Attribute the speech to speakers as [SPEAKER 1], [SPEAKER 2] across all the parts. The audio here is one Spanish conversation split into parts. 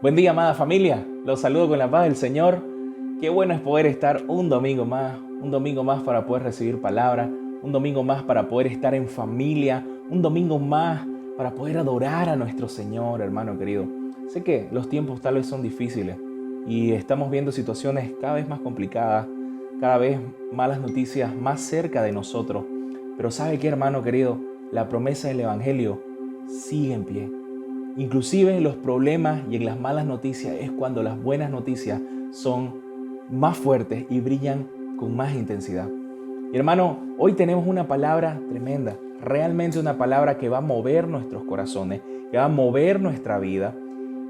[SPEAKER 1] Buen día, amada familia. Los saludo con la paz del Señor. Qué bueno es poder estar un domingo más para poder recibir palabra, un domingo más para poder estar en familia, un domingo más para poder adorar a nuestro Señor, hermano querido. Sé que los tiempos tal vez son difíciles y estamos viendo situaciones cada vez más complicadas, cada vez malas noticias más cerca de nosotros. Pero ¿sabe qué, hermano querido? La promesa del Evangelio sigue en pie. Inclusive en los problemas y en las malas noticias es cuando las buenas noticias son más fuertes y brillan con más intensidad. Y hermano, hoy tenemos una palabra tremenda, realmente una palabra que va a mover nuestros corazones, que va a mover nuestra vida.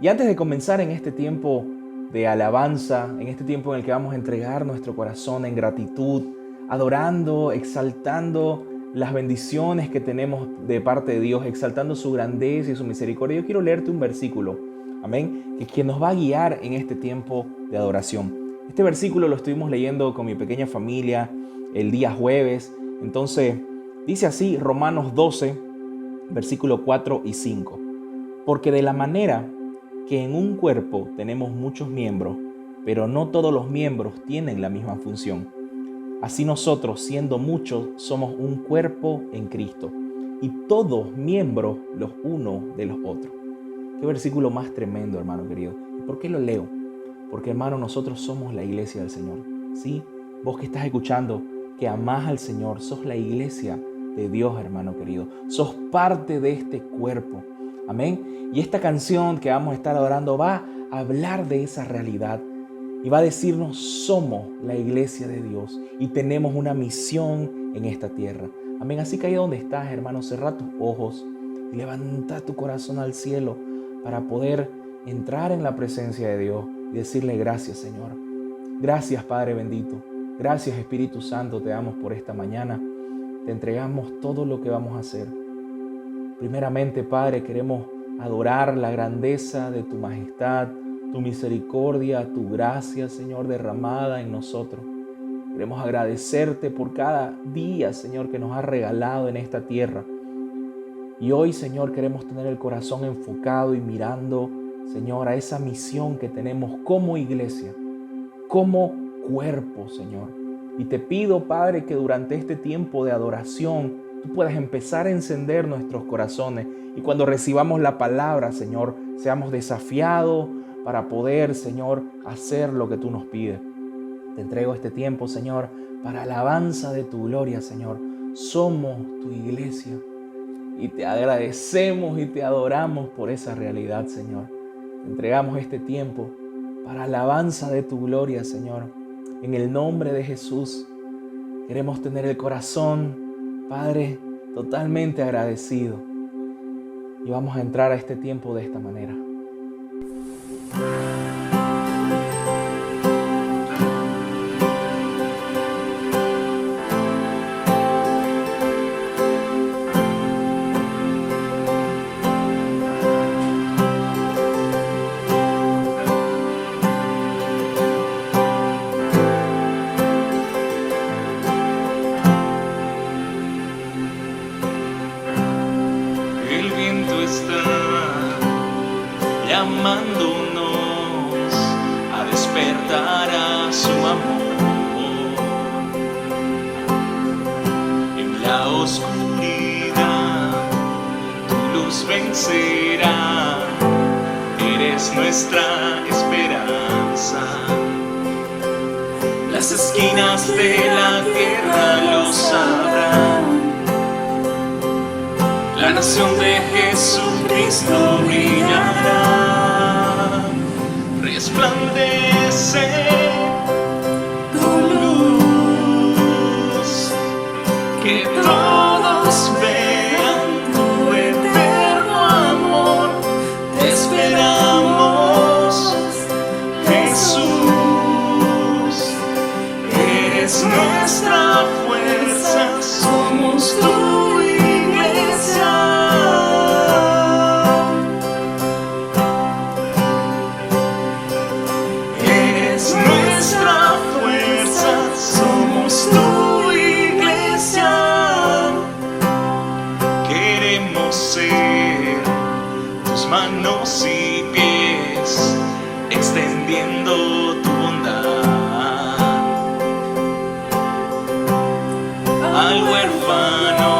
[SPEAKER 1] Y antes de comenzar en este tiempo de alabanza, en este tiempo en el que vamos a entregar nuestro corazón en gratitud, adorando, exaltando las bendiciones que tenemos de parte de Dios, exaltando su grandeza y su misericordia, yo quiero leerte un versículo, amén, que nos va a guiar en este tiempo de adoración. Este versículo lo estuvimos leyendo con mi pequeña familia el día jueves. Entonces dice así, Romanos 12, versículo 4 y 5. Porque de la manera que en un cuerpo tenemos muchos miembros, pero no todos los miembros tienen la misma función. Así nosotros, siendo muchos, somos un cuerpo en Cristo y todos miembros los unos de los otros. Qué versículo más tremendo, hermano querido. ¿Y por qué lo leo? Porque, hermano, nosotros somos la iglesia del Señor. ¿Sí? Vos que estás escuchando, que amás al Señor, sos la iglesia de Dios, hermano querido. Sos parte de este cuerpo. Amén. Y esta canción que vamos a estar adorando va a hablar de esa realidad. Y va a decirnos, somos la iglesia de Dios y tenemos una misión en esta tierra. Amén. Así que ahí donde estás, hermano, cerrá tus ojos y levanta tu corazón al cielo para poder entrar en la presencia de Dios y decirle gracias, Señor. Gracias, Padre bendito. Gracias, Espíritu Santo, te damos por esta mañana. Te entregamos todo lo que vamos a hacer. Primeramente, Padre, queremos adorar la grandeza de tu majestad, tu misericordia, tu gracia, Señor, derramada en nosotros. Queremos agradecerte por cada día, Señor, que nos has regalado en esta tierra. Y hoy, Señor, queremos tener el corazón enfocado y mirando, Señor, a esa misión que tenemos como iglesia, como cuerpo, Señor. Y te pido, Padre, que durante este tiempo de adoración tú puedas empezar a encender nuestros corazones y cuando recibamos la palabra, Señor, seamos desafiados para poder, Señor, hacer lo que tú nos pides. Te entrego este tiempo, Señor, para alabanza de tu gloria, Señor. Somos tu iglesia y te agradecemos y te adoramos por esa realidad, Señor. Te entregamos este tiempo para alabanza de tu gloria, Señor. En el nombre de Jesús, queremos tener el corazón, Padre, totalmente agradecido. Y vamos a entrar a este tiempo de esta manera.
[SPEAKER 2] El viento está llamándonos a despertar a su amor. En la oscuridad tu luz vencerá, eres nuestra esperanza. Las esquinas de la tierra lo sabrán. La nación de Jesucristo brillará, resplandece tu luz, que todos vean tu eterno amor. Te esperamos, Jesús, eres nuestra fuerza, somos tu iglesia. viendo tu bondad. Al huérfano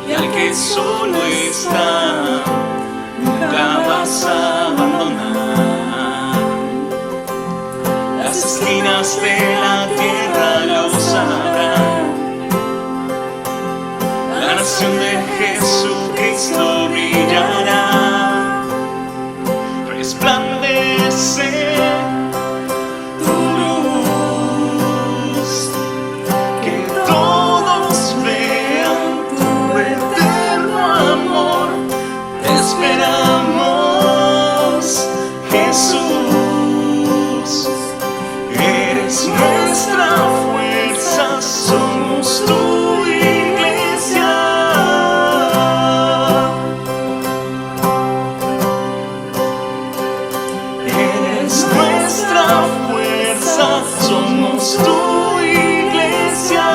[SPEAKER 2] y al que solo está, nunca vas a abandonar. Las esquinas de la tierra lo sabrán. La nación de Jesucristo brillará. Resplandece tu luz, que todos vean tu eterno amor. Te esperamos, Jesús. Eres nuestra fuerza, somos tu iglesia. Eres nuestra fuerza, somos tu iglesia.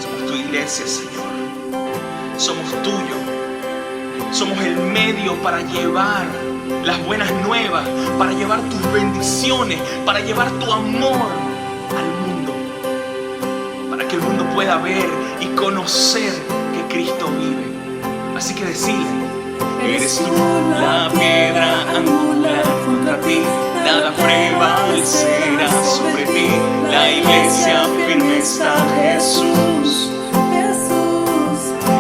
[SPEAKER 2] Somos tu iglesia, Señor. Somos tuyo. Somos el medio para llevar las buenas nuevas, para llevar tus bendiciones, para llevar tu amor al mundo, para que el mundo pueda ver y conocer que Cristo vive. Así que decile: eres tú la piedra angular, contra ti nada prevalecerá sobre ti. La iglesia firme está, Jesús.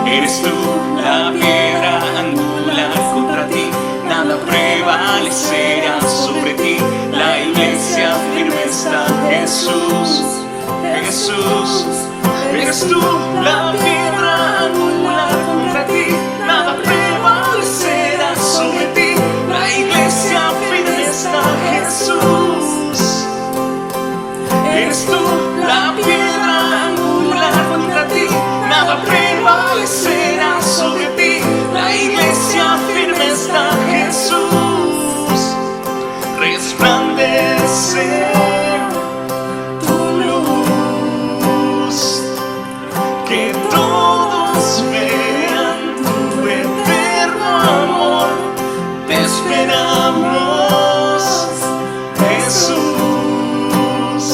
[SPEAKER 2] Eres tú la piedra angular, contra ti nada prevalecerá sobre ti. La iglesia firme está, Jesús. Jesús, eres tú la piedra angular, contra ti nada prevalecerá sobre ti. La iglesia firme está, Jesús. Eres tú la piedra angular, contra ti nada prevalecerá sobre ti. La iglesia firme está, Jesús. Resplandece tu luz, que todos vean tu eterno amor. Te esperamos, Jesús.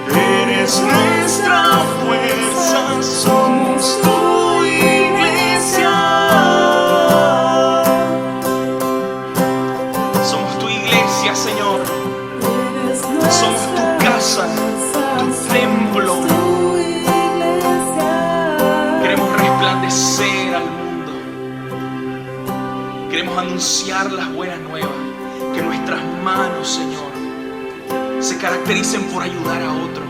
[SPEAKER 2] Eres nuestra fuerza, somos tu iglesia. Somos tu iglesia, Señor. Somos tu casa, tu templo. Queremos resplandecer al mundo. Queremos anunciar las buenas nuevas. Que nuestras manos, Señor, se caractericen por ayudar a otros.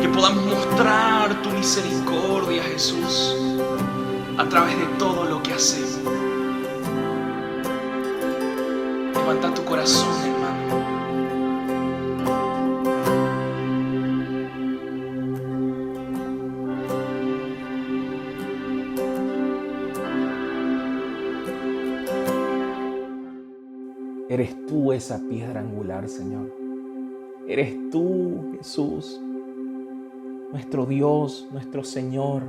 [SPEAKER 2] Que podamos mostrar tu misericordia, Jesús, a través de todo lo que hacemos. Levanta tu corazón, hermano.
[SPEAKER 1] Eres tú esa piedra angular, Señor. Eres tú, Jesús, nuestro Dios, nuestro Señor.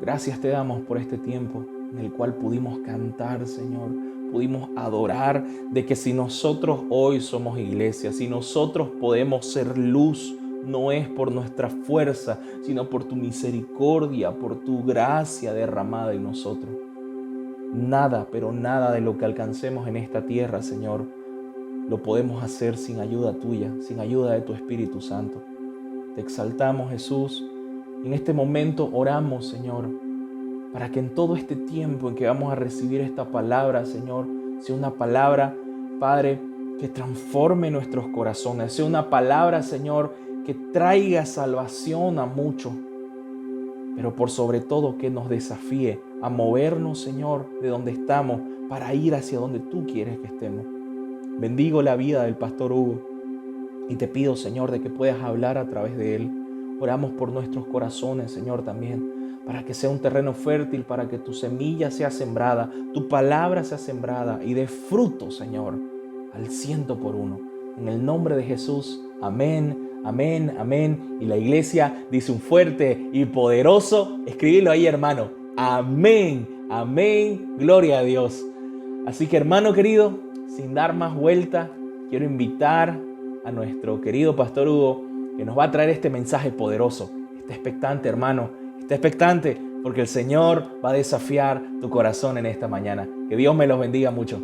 [SPEAKER 1] Gracias te damos por este tiempo en el cual pudimos cantar, Señor. Pudimos adorar de que si nosotros hoy somos iglesia, si nosotros podemos ser luz, no es por nuestra fuerza, sino por tu misericordia, por tu gracia derramada en nosotros. Nada, pero nada de lo que alcancemos en esta tierra, Señor, lo podemos hacer sin ayuda tuya, sin ayuda de tu Espíritu Santo. Te exaltamos, Jesús. En este momento oramos, Señor, para que en todo este tiempo en que vamos a recibir esta palabra, Señor, sea una palabra, Padre, que transforme nuestros corazones. Sea una palabra, Señor, que traiga salvación a muchos. Pero por sobre todo que nos desafíe a movernos, Señor, de donde estamos para ir hacia donde tú quieres que estemos. Bendigo la vida del pastor Hugo y te pido, Señor, de que puedas hablar a través de él. Oramos por nuestros corazones, Señor, también, para que sea un terreno fértil, para que tu semilla sea sembrada, tu palabra sea sembrada y dé fruto, Señor, al 100%. En el nombre de Jesús, amén. Amén, amén. Y la iglesia dice un fuerte y poderoso, escríbelo ahí, hermano. Amén, Amén, gloria a Dios. Así que hermano querido, sin dar más vuelta, quiero invitar a nuestro querido Pastor Hugo, que nos va a traer este mensaje poderoso. Esté expectante, hermano, esté expectante, porque el Señor va a desafiar tu corazón en esta mañana. Que Dios me los bendiga mucho.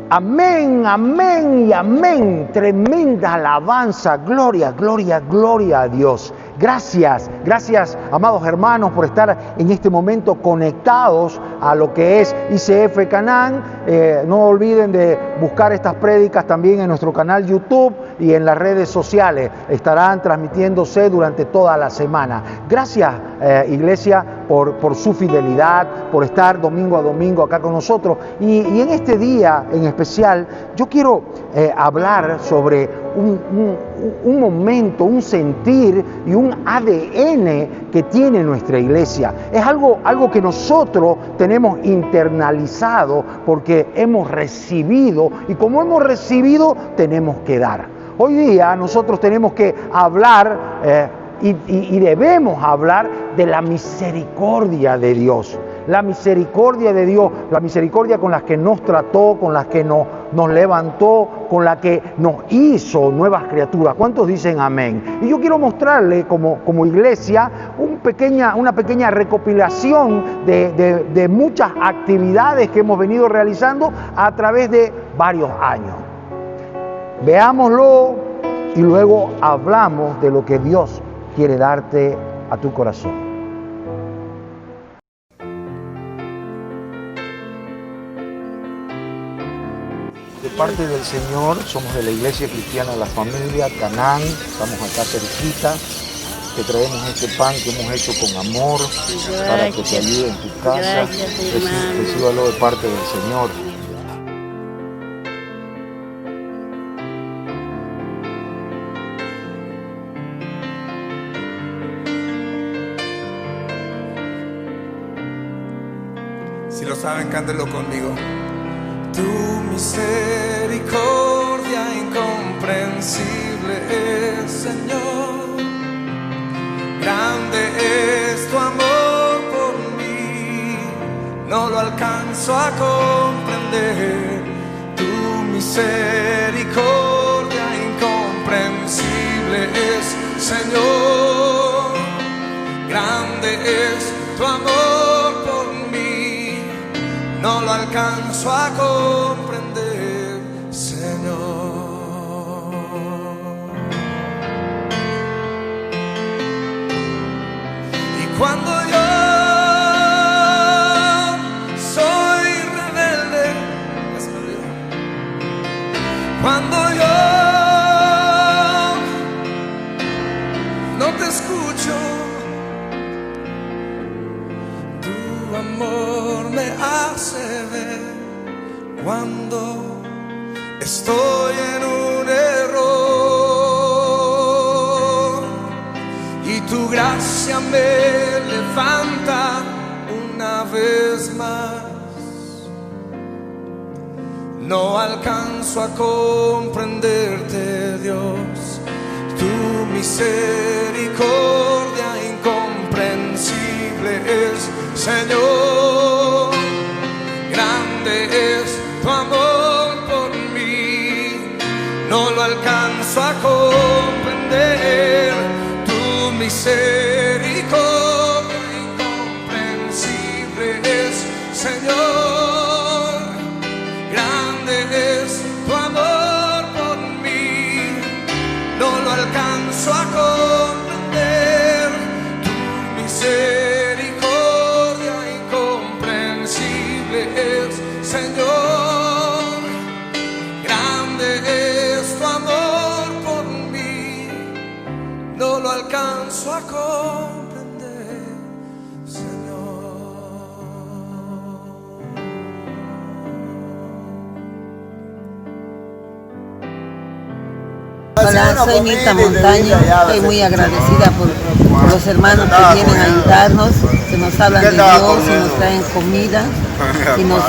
[SPEAKER 3] Amén, amén y amén. Tremenda alabanza. Gloria, gloria, gloria a Dios. Gracias, gracias, amados hermanos, por estar en este momento conectados a lo que es ICF Canaán. No olviden de buscar estas prédicas también en nuestro canal YouTube y en las redes sociales. Estarán transmitiéndose durante toda la semana. Gracias, iglesia, por su fidelidad, por estar domingo a domingo acá con nosotros. Y en este día en especial, yo quiero hablar sobre un momento, un sentir y un ADN que tiene nuestra iglesia. Es algo que nosotros tenemos internalizado porque hemos recibido, y como hemos recibido, tenemos que dar. Hoy día nosotros tenemos que hablar y debemos hablar de la misericordia de Dios. La misericordia de Dios, la misericordia con la que nos trató, con la que nos levantó, con la que nos hizo nuevas criaturas. ¿Cuántos dicen amén? Y yo quiero mostrarle como iglesia una pequeña recopilación de muchas actividades que hemos venido realizando a través de varios años. Veámoslo y luego hablamos de lo que Dios quiere darte a tu corazón. De parte del Señor, somos de la Iglesia Cristiana La Familia, Canaán, estamos acá cerquita, te traemos este pan que hemos hecho con amor para que te ayude en tu casa. Recíbalo de parte del Señor.
[SPEAKER 4] Si lo saben, cántenlo conmigo. Tu misericordia incomprensible es, Señor. Grande es tu amor por mí, no lo alcanzo a comprender. Tu misericordia incomprensible es, Señor. Grande es tu amor por mí, no lo alcanzo a comprender, Señor. Y cuando yo soy rebelde, cuando yo no te escucho, tu amor me hace ver cuando estoy en un error, y tu gracia me levanta una vez más. No alcanzo a comprenderte, Dios, tu misericordia incomprensible es, Señor. Grande es tu amor por mí, no lo alcanzo alcanzo a comprender tu misericordia incomprensible es, Señor. Grande es tu amor por mí, no lo alcanzo a comprender. Tu misericordia incomprensible es, Señor. Grande es tu amor por mí, no lo alcanzo a comprender, Señor.
[SPEAKER 5] Hola, soy Mirta Montaño, estoy muy agradecida por los hermanos que vienen a ayudarnos, que nos hablan de Dios y nos traen comida y nos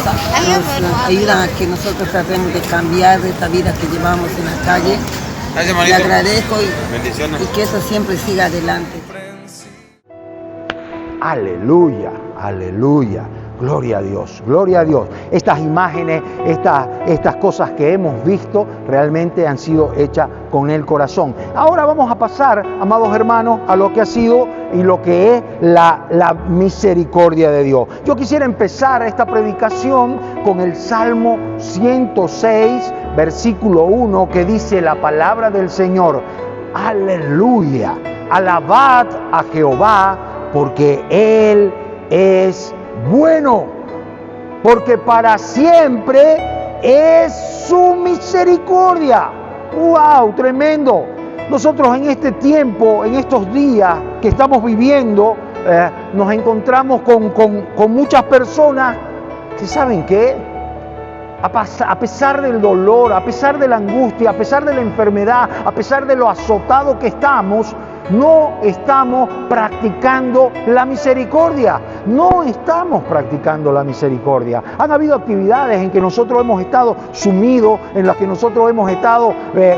[SPEAKER 5] ayudan a que nosotros tratemos de cambiar de esta vida que llevamos en la calle. Le agradezco y que eso siempre siga adelante.
[SPEAKER 3] Aleluya, aleluya. Gloria a Dios, gloria a Dios. Estas imágenes, estas cosas que hemos visto realmente han sido hechas con el corazón. Ahora vamos a pasar, amados hermanos, a lo que ha sido y lo que es la misericordia de Dios. Yo quisiera empezar esta predicación con el Salmo 106, versículo 1, que dice la palabra del Señor. Aleluya, alabad a Jehová porque Él es bueno, porque para siempre es su misericordia. ¡Wow! Tremendo. Nosotros en este tiempo, en estos días que estamos viviendo, nos encontramos con muchas personas que, ¿saben qué? A pesar del dolor, a pesar de la angustia, a pesar de la enfermedad, a pesar de lo azotado que estamos, no estamos practicando la misericordia. No estamos practicando la misericordia. Han habido actividades en que nosotros hemos estado sumidos, en las que nosotros hemos estado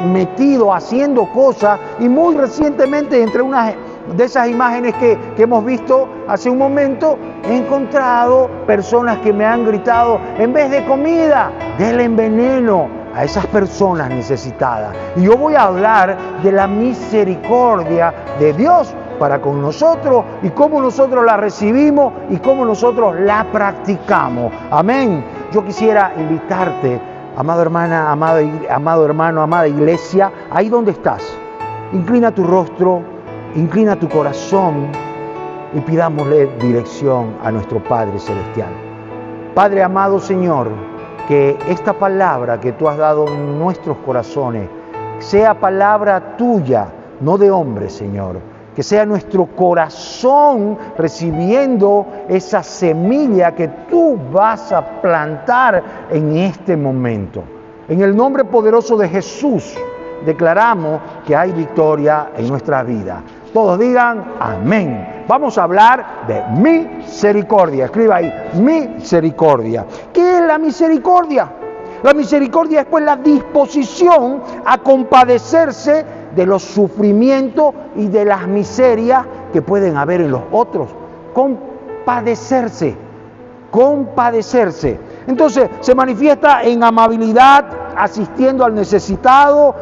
[SPEAKER 3] metidos haciendo cosas, y muy recientemente, entre unas de esas imágenes que hemos visto hace un momento, he encontrado personas que me han gritado: en vez de comida, denle veneno a esas personas necesitadas. Y yo voy a hablar de la misericordia de Dios para con nosotros, y cómo nosotros la recibimos y cómo nosotros la practicamos. Amén. Yo quisiera invitarte, amada hermana, amado hermano, amada iglesia, ahí donde estás, inclina tu rostro, inclina tu corazón y pidámosle dirección a nuestro Padre Celestial. Padre amado Señor, que esta palabra que tú has dado en nuestros corazones sea palabra tuya, no de hombre, Señor. Que sea nuestro corazón recibiendo esa semilla que tú vas a plantar en este momento. En el nombre poderoso de Jesús, declaramos que hay victoria en nuestra vida. Todos digan amén. Vamos a hablar de misericordia. Escriba ahí, misericordia. ¿Qué es la misericordia? La misericordia es pues la disposición a compadecerse de los sufrimientos y de las miserias que pueden haber en los otros. Compadecerse. Entonces se manifiesta en amabilidad, asistiendo al necesitado,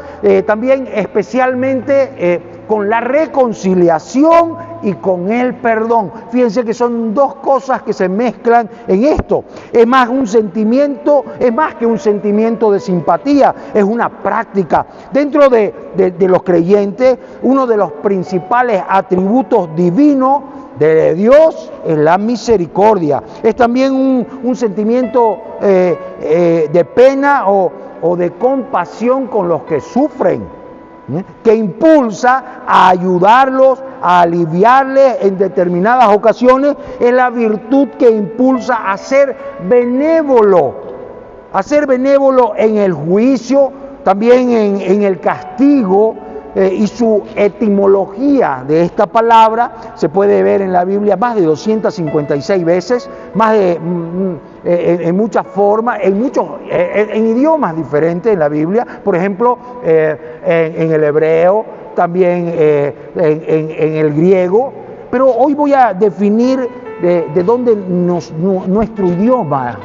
[SPEAKER 3] también especialmente con la reconciliación y con el perdón. Fíjense que son dos cosas que se mezclan en esto. Es más que un sentimiento de simpatía, es una práctica. Dentro de los creyentes, uno de los principales atributos divinos de Dios es la misericordia. Es también un sentimiento de pena o de compasión con los que sufren, que impulsa a ayudarlos, a aliviarles en determinadas ocasiones. Es la virtud que impulsa a ser benévolo en el juicio, también en el castigo. Y su etimología de esta palabra se puede ver en la Biblia más de 256 veces, en muchas formas, en idiomas diferentes en la Biblia. Por ejemplo, en el hebreo, también en el griego. Pero hoy voy a definir de dónde nuestro idioma,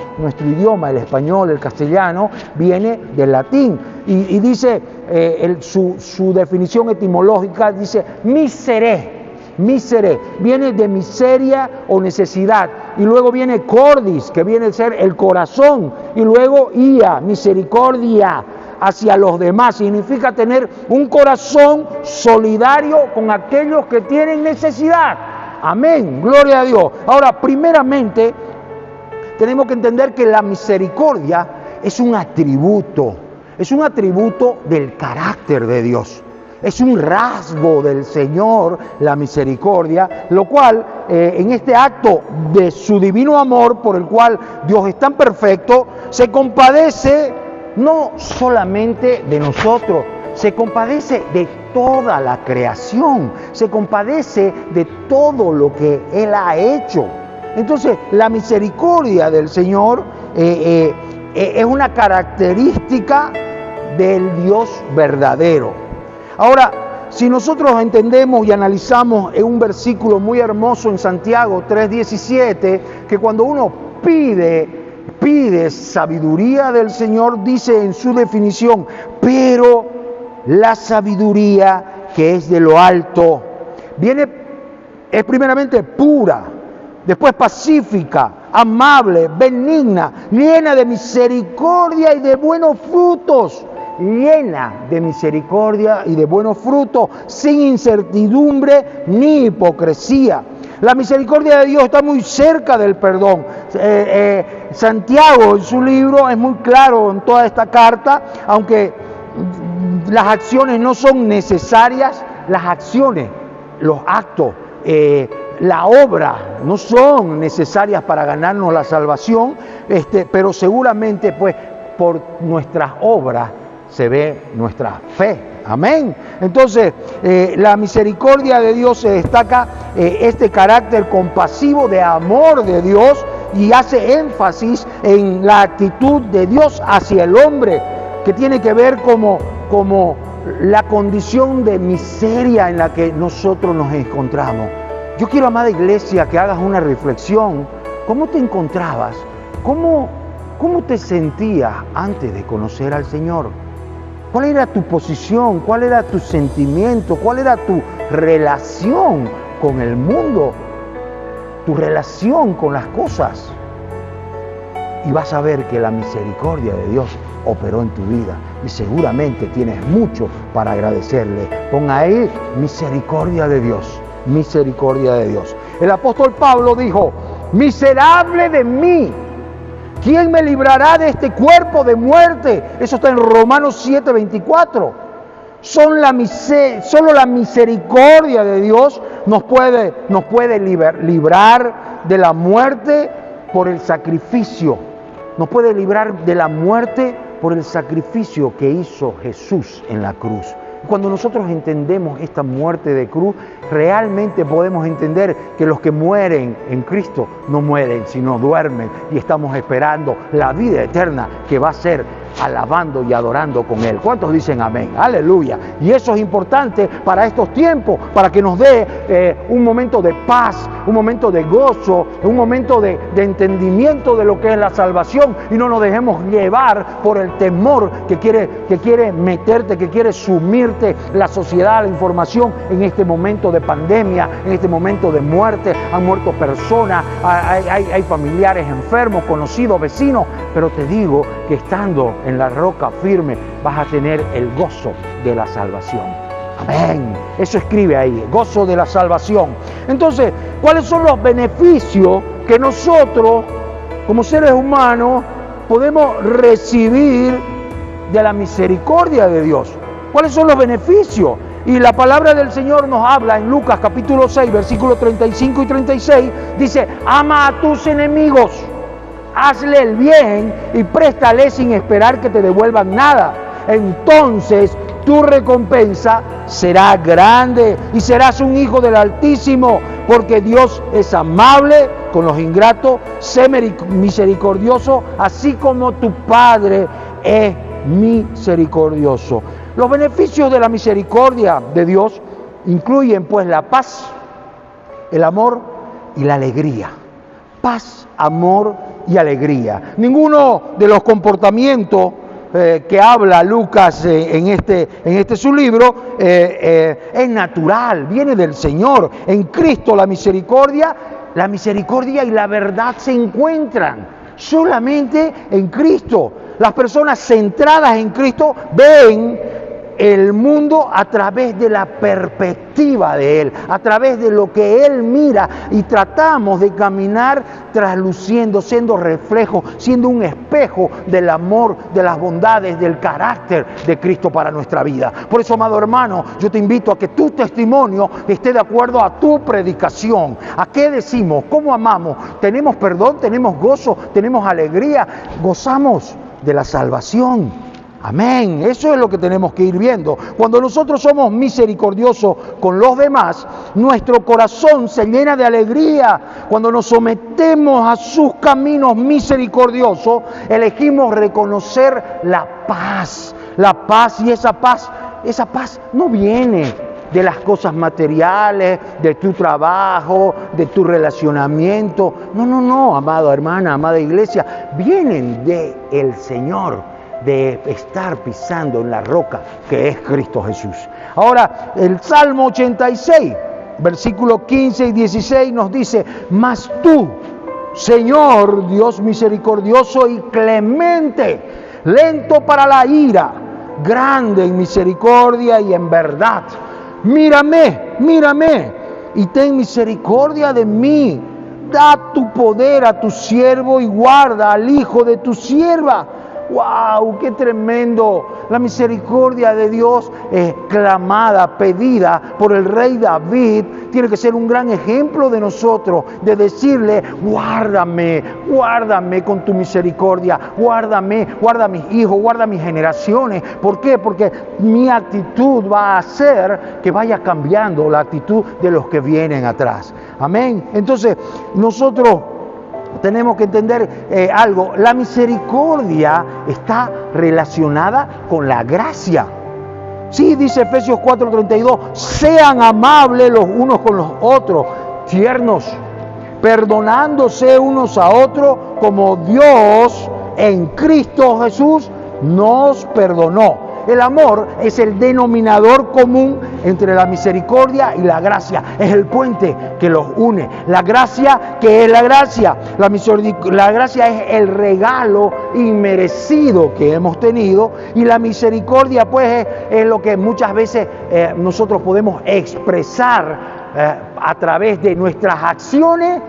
[SPEAKER 3] el español, el castellano, viene del latín. Y dice, su definición etimológica dice miserere, viene de miseria o necesidad, y luego viene cordis, que viene a ser el corazón, y luego ia, misericordia hacia los demás, significa tener un corazón solidario con aquellos que tienen necesidad. Amén, gloria a Dios. Ahora, primeramente, tenemos que entender que la misericordia es un atributo del carácter de Dios. Es un rasgo del Señor, la misericordia, lo cual en este acto de su divino amor, por el cual Dios es tan perfecto, se compadece no solamente de nosotros, se compadece de toda la creación, se compadece de todo lo que Él ha hecho. Entonces, la misericordia del Señor es una característica del Dios verdadero. Ahora, si nosotros entendemos y analizamos en un versículo muy hermoso en Santiago 3:17, que cuando uno pide sabiduría del Señor, dice en su definición, pero la sabiduría que es de lo alto, es primeramente pura, después pacífica, amable, benigna, llena de misericordia y de buenos frutos, sin incertidumbre ni hipocresía. La misericordia de Dios está muy cerca del perdón. Santiago en su libro es muy claro en toda esta carta, aunque las acciones no son necesarias, las acciones, los actos, la obra no son necesarias para ganarnos la salvación, pero seguramente pues por nuestras obras se ve nuestra fe. Amén. Entonces, la misericordia de Dios se destaca este carácter compasivo de amor de Dios, y hace énfasis en la actitud de Dios hacia el hombre, que tiene que ver como la condición de miseria en la que nosotros nos encontramos. Yo quiero, amada iglesia, que hagas una reflexión. ¿Cómo te encontrabas? ¿Cómo te sentías antes de conocer al Señor? ¿Cuál era tu posición? ¿Cuál era tu sentimiento? ¿Cuál era tu relación con el mundo? Tu relación con las cosas. Y vas a ver que la misericordia de Dios operó en tu vida. Y seguramente tienes mucho para agradecerle. Pon ahí misericordia de Dios. Misericordia de Dios. El apóstol Pablo dijo, miserable de mí, ¿quién me librará de este cuerpo de muerte? Eso está en Romanos 7:24. Solo la misericordia de Dios nos puede librar de la muerte por el sacrificio. Nos puede librar de la muerte por el sacrificio que hizo Jesús en la cruz. Cuando nosotros entendemos esta muerte de cruz, realmente podemos entender que los que mueren en Cristo no mueren, sino duermen, y estamos esperando la vida eterna que va a ser alabando y adorando con Él. ¿Cuántos dicen amén? Aleluya. Y eso es importante para estos tiempos, para que nos dé un momento de paz, un momento de gozo, un momento de entendimiento de lo que es la salvación, y no nos dejemos llevar por el temor que quiere meterte, que quiere sumirte la sociedad, la información en este momento de pandemia, en este momento de muerte. Han muerto personas, hay familiares enfermos, conocidos, vecinos, pero te digo que estando en la roca firme vas a tener el gozo de la salvación. Amén. Eso escribe ahí, gozo de la salvación. Entonces, ¿cuáles son los beneficios que nosotros, como seres humanos, podemos recibir de la misericordia de Dios? ¿Cuáles son los beneficios? Y la palabra del Señor nos habla en Lucas capítulo 6, versículos 35 y 36, dice, ama a tus enemigos, hazle el bien y préstale sin esperar que te devuelvan nada. Entonces tu recompensa será grande y serás un hijo del Altísimo, porque Dios es amable con los ingratos, sé misericordioso, así como tu Padre es misericordioso. Los beneficios de la misericordia de Dios incluyen pues la paz, el amor y la alegría. paz, amor y alegría. Ninguno de los comportamientos que habla Lucas en este su libro es natural, viene del Señor. En Cristo la misericordia y la verdad se encuentran solamente en Cristo. Las personas centradas en Cristo ven el mundo a través de la perspectiva de Él, a través de lo que Él mira, y tratamos de caminar trasluciendo, siendo reflejo, siendo un espejo del amor, de las bondades, del carácter de Cristo para nuestra vida. Por eso, amado hermano, yo te invito a que tu testimonio esté de acuerdo a tu predicación. ¿A qué decimos? ¿Cómo amamos? ¿Tenemos perdón? ¿Tenemos gozo? ¿Tenemos alegría? ¿Gozamos de la salvación? Amén. Eso es lo que tenemos que ir viendo. Cuando nosotros somos misericordiosos con los demás, nuestro corazón se llena de alegría. Cuando nos sometemos a sus caminos misericordiosos, elegimos reconocer la paz. La paz, y esa paz no viene de las cosas materiales, de tu trabajo, de tu relacionamiento. No, amada hermana, amada iglesia, vienen del Señor, de estar pisando en la roca que es Cristo Jesús. Ahora, el Salmo 86, versículos 15 y 16 nos dice: mas tú, Señor, Dios misericordioso y clemente, lento para la ira, grande en misericordia y en verdad, mírame y ten misericordia de mí. Da tu poder a tu siervo y guarda al hijo de tu sierva. ¡Wow! ¡Qué tremendo! La misericordia de Dios clamada, pedida por el rey David, tiene que ser un gran ejemplo de nosotros, de decirle: guárdame con tu misericordia, guarda a mis hijos, guarda a mis generaciones. ¿Por qué? Porque mi actitud va a hacer que vaya cambiando la actitud de los que vienen atrás. Amén. Entonces, nosotros tenemos que entender algo. La misericordia está relacionada con la gracia. Sí, dice Efesios 4:32, sean amables los unos con los otros, tiernos, perdonándose unos a otros como Dios en Cristo Jesús nos perdonó. El amor es el denominador común entre la misericordia y la gracia. Es el puente que los une. La gracia, ¿qué es la gracia? La gracia es el regalo inmerecido que hemos tenido, y la misericordia pues es lo que muchas veces nosotros podemos expresar a través de nuestras acciones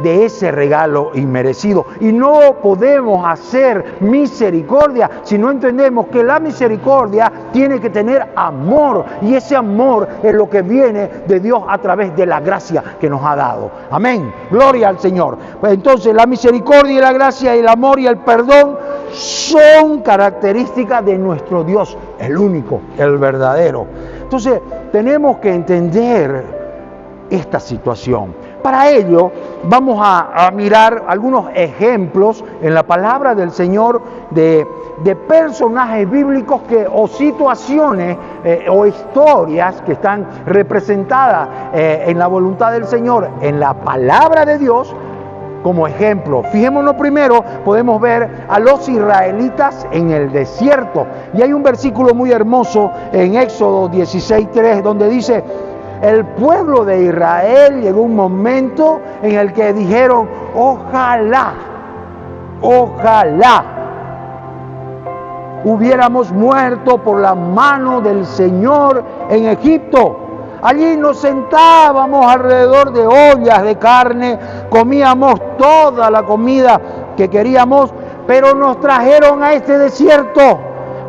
[SPEAKER 3] de ese regalo inmerecido. Y no podemos hacer misericordia si no entendemos que la misericordia tiene que tener amor, y ese amor es lo que viene de Dios a través de la gracia que nos ha dado. Amén, gloria al Señor. Pues entonces la misericordia y la gracia y el amor y el perdón son características de nuestro Dios, el único, el verdadero. Entonces tenemos que entender esta situación. Para ello vamos a mirar algunos ejemplos en la palabra del Señor de personajes bíblicos o situaciones o historias que están representadas en la voluntad del Señor en la palabra de Dios como ejemplo. Fijémonos primero, podemos ver a los israelitas en el desierto. Y hay un versículo muy hermoso en Éxodo 16:3 donde dice: el pueblo de Israel llegó un momento en el que dijeron: ojalá hubiéramos muerto por la mano del Señor en Egipto. Allí nos sentábamos alrededor de ollas de carne, comíamos toda la comida que queríamos, pero nos trajeron a este desierto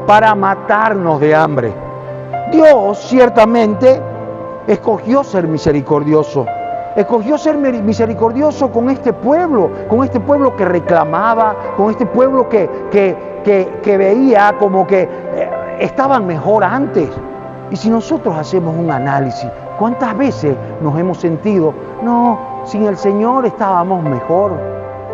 [SPEAKER 3] para matarnos de hambre. Dios ciertamente escogió ser misericordioso. Escogió ser misericordioso con este pueblo que reclamaba, con este pueblo que veía como que estaban mejor antes. Y si nosotros hacemos un análisis, ¿cuántas veces nos hemos sentido: no, sin el Señor estábamos mejor,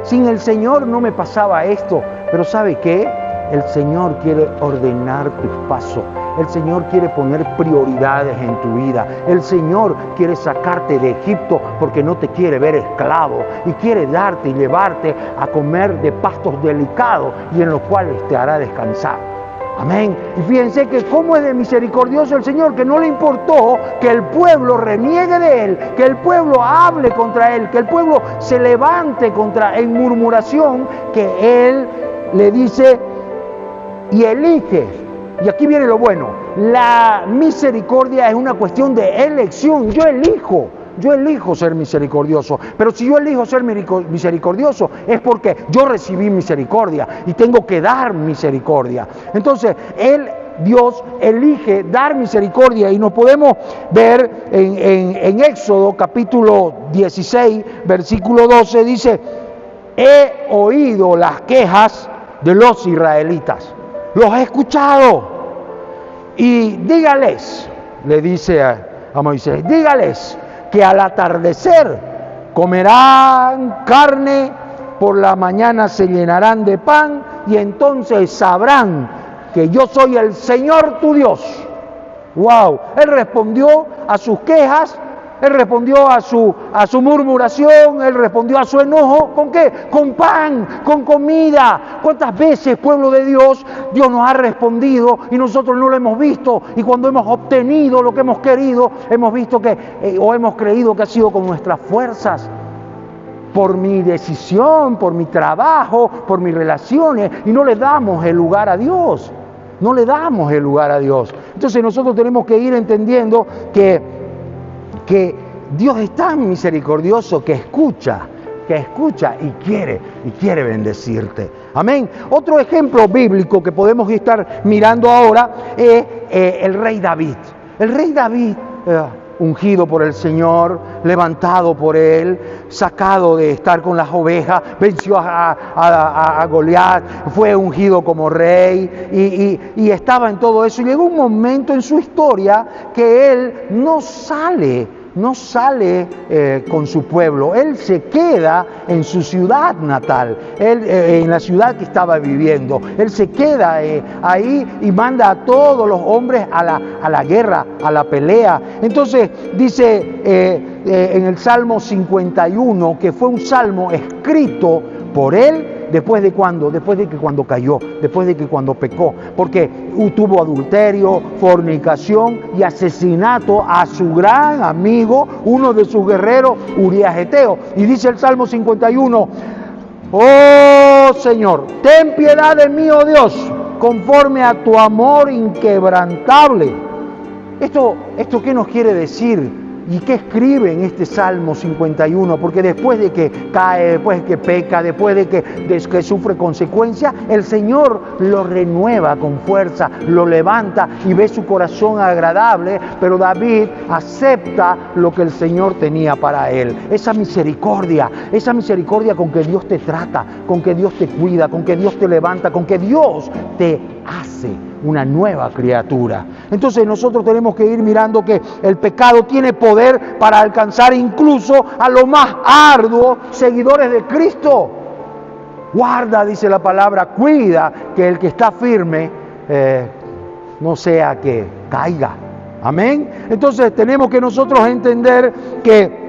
[SPEAKER 3] sin el Señor no me pasaba esto? Pero ¿sabe qué? El Señor quiere ordenar tus pasos. El Señor quiere poner prioridades en tu vida. El Señor quiere sacarte de Egipto porque no te quiere ver esclavo y quiere darte y llevarte a comer de pastos delicados y en los cuales te hará descansar. Amén. Y fíjense que cómo es de misericordioso el Señor, que no le importó que el pueblo reniegue de Él, que el pueblo hable contra Él, que el pueblo se levante en murmuración, que Él le dice y elige. Y aquí viene lo bueno, la misericordia es una cuestión de elección. Yo elijo ser misericordioso, pero si yo elijo ser misericordioso es porque yo recibí misericordia y tengo que dar misericordia. Entonces, Dios elige dar misericordia y nos podemos ver en Éxodo capítulo 16, versículo 12, dice: he oído las quejas de los israelitas, los he escuchado, y dígales, le dice a Moisés, dígales que al atardecer comerán carne, por la mañana se llenarán de pan, y entonces sabrán que yo soy el Señor tu Dios. ¡Wow! Él respondió a sus quejas, Él respondió a su murmuración, Él respondió a su enojo. ¿Con qué? Con pan, con comida. ¿Cuántas veces, pueblo de Dios, Dios nos ha respondido y nosotros no lo hemos visto? Y cuando hemos obtenido lo que hemos querido, hemos visto o hemos creído que ha sido con nuestras fuerzas, por mi decisión, por mi trabajo, por mis relaciones, y no le damos el lugar a Dios. No le damos el lugar a Dios. Entonces nosotros tenemos que ir entendiendo que Dios es tan misericordioso que escucha y quiere bendecirte. Amén. Otro ejemplo bíblico que podemos estar mirando ahora es el rey David. El rey David, ungido por el Señor, levantado por Él, sacado de estar con las ovejas, venció a Goliat, fue ungido como rey y estaba en todo eso. Y llegó un momento en su historia que Él no sale con su pueblo. Él se queda en su ciudad natal, en la ciudad que estaba viviendo. Él se queda ahí y manda a todos los hombres a la guerra, a la pelea. Entonces dice en el Salmo 51 que fue un salmo escrito por él. ¿Después de cuándo? Después de que cuando cayó, después de que cuando pecó, porque tuvo adulterio, fornicación y asesinato a su gran amigo, uno de sus guerreros, Urías Eteo. Y dice el Salmo 51, oh Señor, ten piedad de mí, oh Dios, conforme a tu amor inquebrantable. ¿Esto qué nos quiere decir? ¿Y qué escribe en este Salmo 51? Porque después de que cae, después de que peca, después de que sufre consecuencias, el Señor lo renueva con fuerza, lo levanta y ve su corazón agradable, pero David acepta lo que el Señor tenía para él. Esa misericordia con que Dios te trata, con que Dios te cuida, con que Dios te levanta, con que Dios te hace una nueva criatura. Entonces nosotros tenemos que ir mirando que el pecado tiene poder para alcanzar incluso a los más arduos seguidores de Cristo. Guarda, dice la palabra, cuida que el que está firme no sea que caiga. Amén. Entonces tenemos que nosotros entender que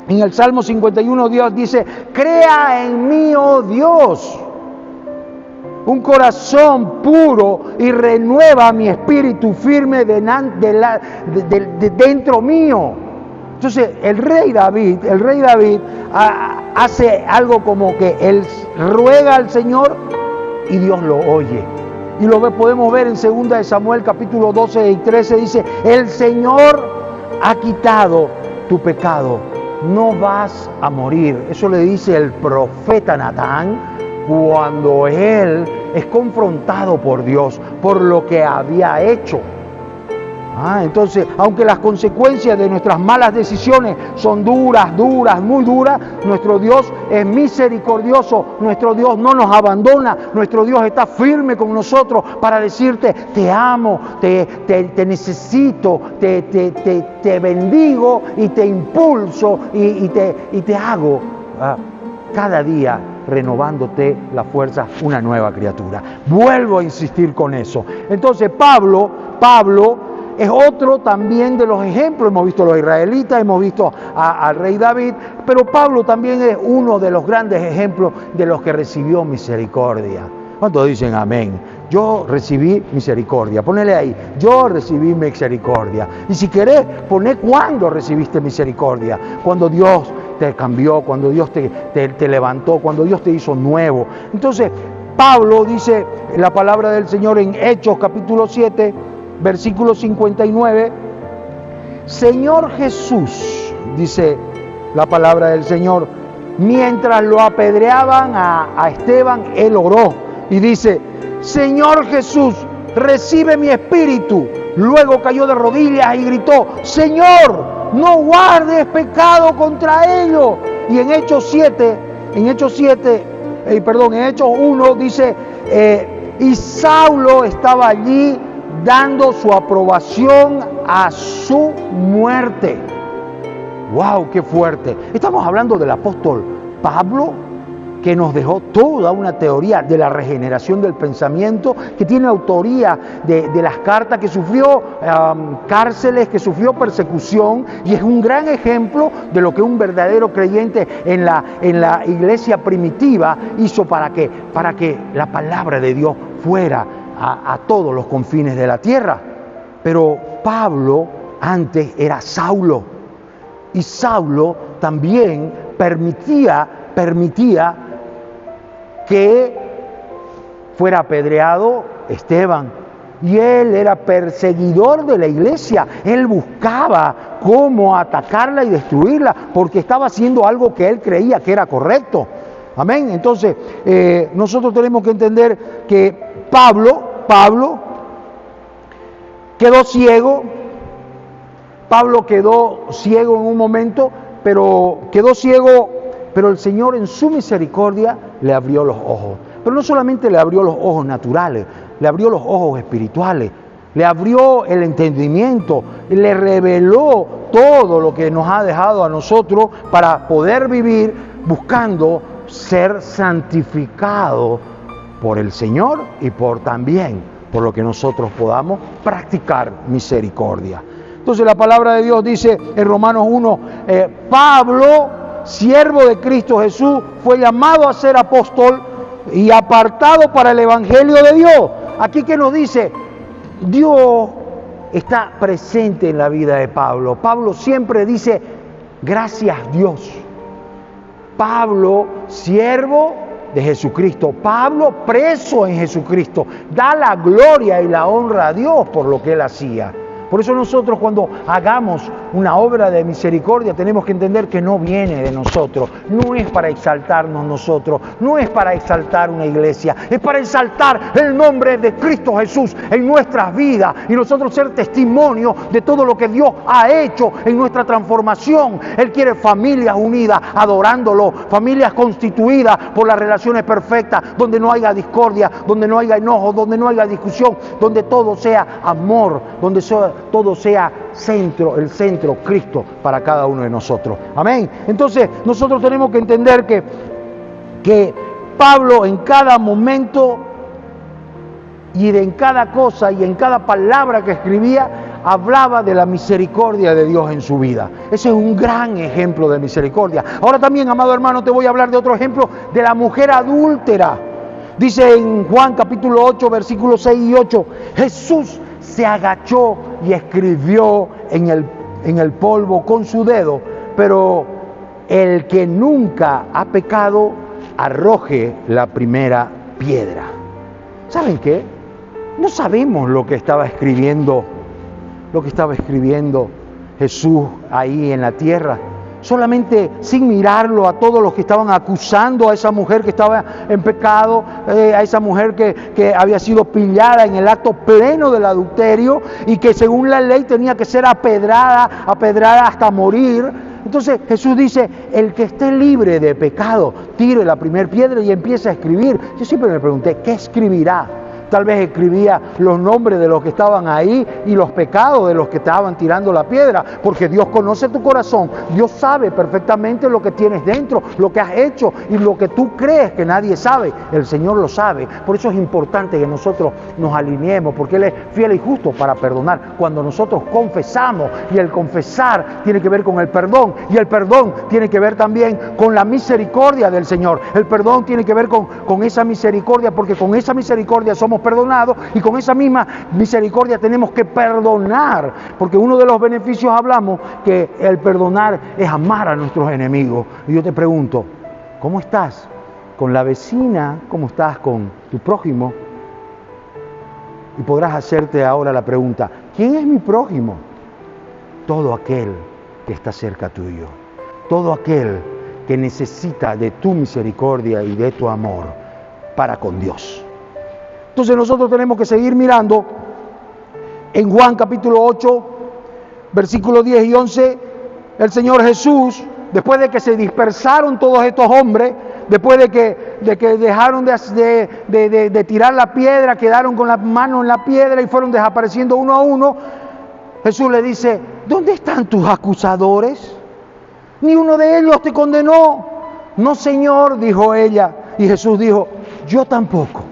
[SPEAKER 3] en el Salmo 51 Dios dice, crea en mí, oh Dios, un corazón puro y renueva mi espíritu firme dentro mío. Entonces el rey David hace algo como que él ruega al Señor y Dios lo oye. Y podemos ver en 2 Samuel capítulo 12 y 13, dice, el Señor ha quitado tu pecado, no vas a morir. Eso le dice el profeta Natán cuando él es confrontado por Dios por lo que había hecho. Entonces, aunque las consecuencias de nuestras malas decisiones son duras, muy duras, nuestro Dios es misericordioso, nuestro Dios no nos abandona, nuestro Dios está firme con nosotros para decirte, te amo, te necesito, te bendigo y te impulso y te hago cada día renovándote la fuerza, una nueva criatura. Vuelvo a insistir con eso. Entonces Pablo es otro también de los ejemplos. Hemos visto a los israelitas, hemos visto al rey David, pero Pablo también es uno de los grandes ejemplos de los que recibió misericordia. ¿Cuántos dicen amén? Yo recibí misericordia. Ponele ahí, yo recibí misericordia. Y si querés, poné cuándo recibiste misericordia. Cuando Dios te cambió, cuando Dios te levantó, cuando Dios te hizo nuevo. Entonces, Pablo dice en la palabra del Señor en Hechos capítulo 7, versículo 59, Señor Jesús, dice la palabra del Señor, mientras lo apedreaban a Esteban, él oró y dice, Señor Jesús, recibe mi espíritu. Luego cayó de rodillas y gritó, Señor, no guardes pecado contra ellos. Y en Hechos 1 dice, y Saulo estaba allí dando su aprobación a su muerte. ¡Wow! ¡Qué fuerte! Estamos hablando del apóstol Pablo, que nos dejó toda una teoría de la regeneración del pensamiento, que tiene autoría de las cartas, que sufrió cárceles, que sufrió persecución, y es un gran ejemplo de lo que un verdadero creyente en la iglesia primitiva hizo para que la palabra de Dios fuera a todos los confines de la tierra. Pero Pablo antes era Saulo, y Saulo también permitía que fuera apedreado Esteban. Y él era perseguidor de la iglesia. Él buscaba cómo atacarla y destruirla, porque estaba haciendo algo que él creía que era correcto. Amén. Entonces, nosotros tenemos que entender que Pablo quedó ciego. Pablo quedó ciego en un momento, pero el Señor en su misericordia le abrió los ojos. Pero no solamente le abrió los ojos naturales, le abrió los ojos espirituales, le abrió el entendimiento, le reveló todo lo que nos ha dejado a nosotros para poder vivir buscando ser santificado por el Señor y también por lo que nosotros podamos practicar misericordia. Entonces la palabra de Dios dice en Romanos 1, Pablo, siervo de Cristo Jesús, fue llamado a ser apóstol y apartado para el evangelio de Dios. Aquí que nos dice, Dios está presente en la vida de Pablo. Pablo siempre dice, gracias Dios. Pablo, siervo de Jesucristo. Pablo, preso en Jesucristo. Da la gloria y la honra a Dios por lo que él hacía. Por eso nosotros cuando hagamos una obra de misericordia tenemos que entender que no viene de nosotros, no es para exaltarnos nosotros, no es para exaltar una iglesia, es para exaltar el nombre de Cristo Jesús en nuestras vidas y nosotros ser testimonio de todo lo que Dios ha hecho en nuestra transformación. Él quiere familias unidas, adorándolo, familias constituidas por las relaciones perfectas, donde no haya discordia, donde no haya enojo, donde no haya discusión, donde todo sea amor, donde todo sea el centro Cristo para cada uno de nosotros. Amén. Entonces nosotros tenemos que entender que Pablo en cada momento y en cada cosa y en cada palabra que escribía hablaba de la misericordia de Dios en su vida. Ese es un gran ejemplo de misericordia. Ahora también, amado hermano, te voy a hablar de otro ejemplo de la mujer adúltera. Dice en Juan capítulo 8, versículos 6 y 8, Jesús se agachó y escribió en el polvo con su dedo, pero el que nunca ha pecado, arroje la primera piedra. ¿Saben qué? No sabemos lo que estaba escribiendo Jesús ahí en la tierra. Solamente sin mirarlo a todos los que estaban acusando a esa mujer que estaba en pecado, a esa mujer que había sido pillada en el acto pleno del adulterio y que según la ley tenía que ser apedrada hasta morir. Entonces Jesús dice, el que esté libre de pecado, tire la primera piedra y empieza a escribir. Yo siempre me pregunté, ¿qué escribirá? Tal vez escribía los nombres de los que estaban ahí y los pecados de los que estaban tirando la piedra, porque Dios conoce tu corazón. Dios sabe perfectamente lo que tienes dentro, lo que has hecho y lo que tú crees que nadie sabe. El Señor lo sabe. Por eso es importante que nosotros nos alineemos, porque Él es fiel y justo para perdonar. Cuando nosotros confesamos, y el confesar tiene que ver con el perdón, y el perdón tiene que ver también con la misericordia del Señor. El perdón tiene que ver con esa misericordia, porque con esa misericordia somos perdonados, y con esa misma misericordia tenemos que perdonar, porque uno de los beneficios hablamos que el perdonar es amar a nuestros enemigos. Y yo te pregunto, ¿cómo estás con la vecina? ¿Cómo estás con tu prójimo? Y podrás hacerte ahora la pregunta, ¿quién es mi prójimo? Todo aquel que está cerca tuyo, todo aquel que necesita de tu misericordia y de tu amor para con Dios. Entonces nosotros tenemos que seguir mirando en Juan capítulo 8, versículos 10 y 11, el Señor Jesús, después de que se dispersaron todos estos hombres, después de que dejaron de tirar la piedra, quedaron con las manos en la piedra y fueron desapareciendo uno a uno, Jesús le dice, ¿dónde están tus acusadores? Ni uno de ellos te condenó. No, Señor, dijo ella. Y Jesús dijo, yo tampoco.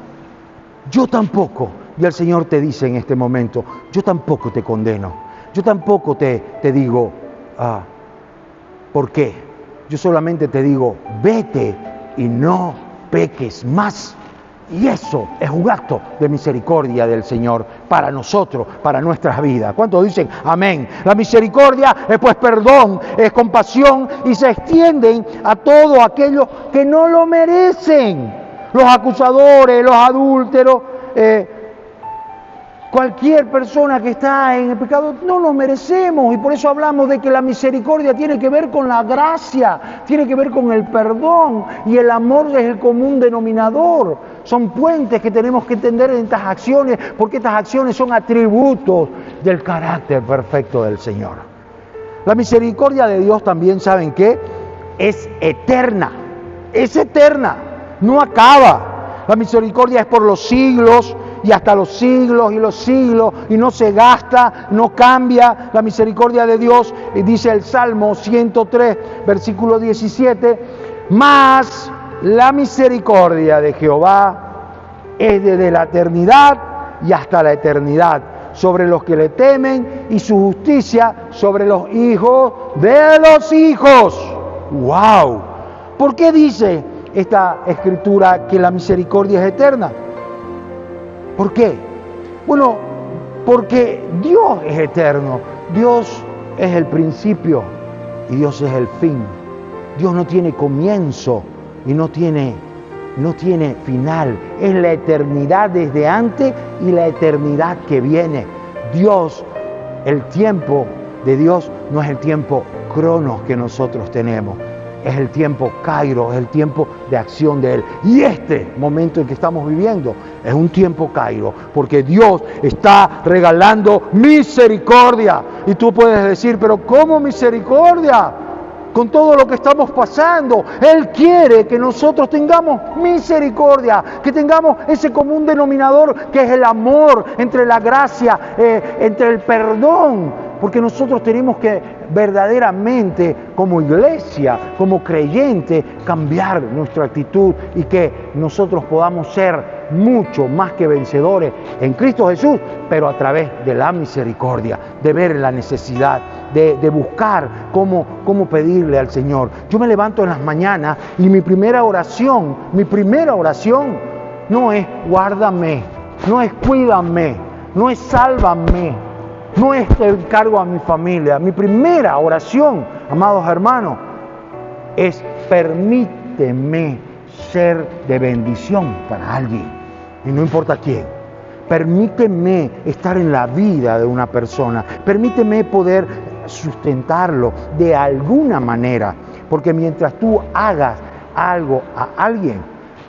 [SPEAKER 3] Y el Señor te dice en este momento, yo tampoco te condeno. Yo tampoco te digo, ¿por qué? Yo solamente te digo, vete y no peques más. Y eso es un acto de misericordia del Señor para nosotros, para nuestras vidas. ¿Cuántos dicen amén? La misericordia es pues perdón, es compasión y se extienden a todos aquellos que no lo merecen. Los acusadores, los adúlteros, cualquier persona que está en el pecado, no lo merecemos. Y por eso hablamos de que la misericordia tiene que ver con la gracia, tiene que ver con el perdón, y el amor es el común denominador. Son puentes que tenemos que entender en estas acciones, porque estas acciones son atributos del carácter perfecto del Señor. La misericordia de Dios también, ¿saben qué? Es eterna, no acaba. La misericordia es por los siglos y hasta los siglos y los siglos, y no se gasta, no cambia. La misericordia de Dios, dice el Salmo 103, versículo 17, mas la misericordia de Jehová es desde la eternidad y hasta la eternidad sobre los que le temen, y su justicia sobre los hijos de los hijos. ¡Wow! ¿Por qué dice esta escritura que la misericordia es eterna? ¿Por qué? Bueno, porque Dios es eterno. Dios es el principio y Dios es el fin. Dios no tiene comienzo y no tiene final. Es la eternidad desde antes y la eternidad que viene. Dios, el tiempo de Dios no es el tiempo cronos que nosotros tenemos. Es el tiempo Kairos, es el tiempo de acción de Él. Y este momento en que estamos viviendo es un tiempo Kairos, porque Dios está regalando misericordia. Y tú puedes decir, pero ¿cómo misericordia? Con todo lo que estamos pasando, Él quiere que nosotros tengamos misericordia, que tengamos ese común denominador que es el amor, entre la gracia, entre el perdón. Porque nosotros tenemos que verdaderamente, como iglesia, como creyente, cambiar nuestra actitud y que nosotros podamos ser mucho más que vencedores en Cristo Jesús, pero a través de la misericordia, de ver la necesidad, de buscar cómo pedirle al Señor. Yo me levanto en las mañanas y mi primera oración no es guárdame, no es cuídame, no es sálvame, no es te encargo a mi familia. Mi primera oración, amados hermanos, es permíteme ser de bendición para alguien, y no importa quién. Permíteme estar en la vida de una persona, permíteme poder sustentarlo de alguna manera, porque mientras tú hagas algo a alguien,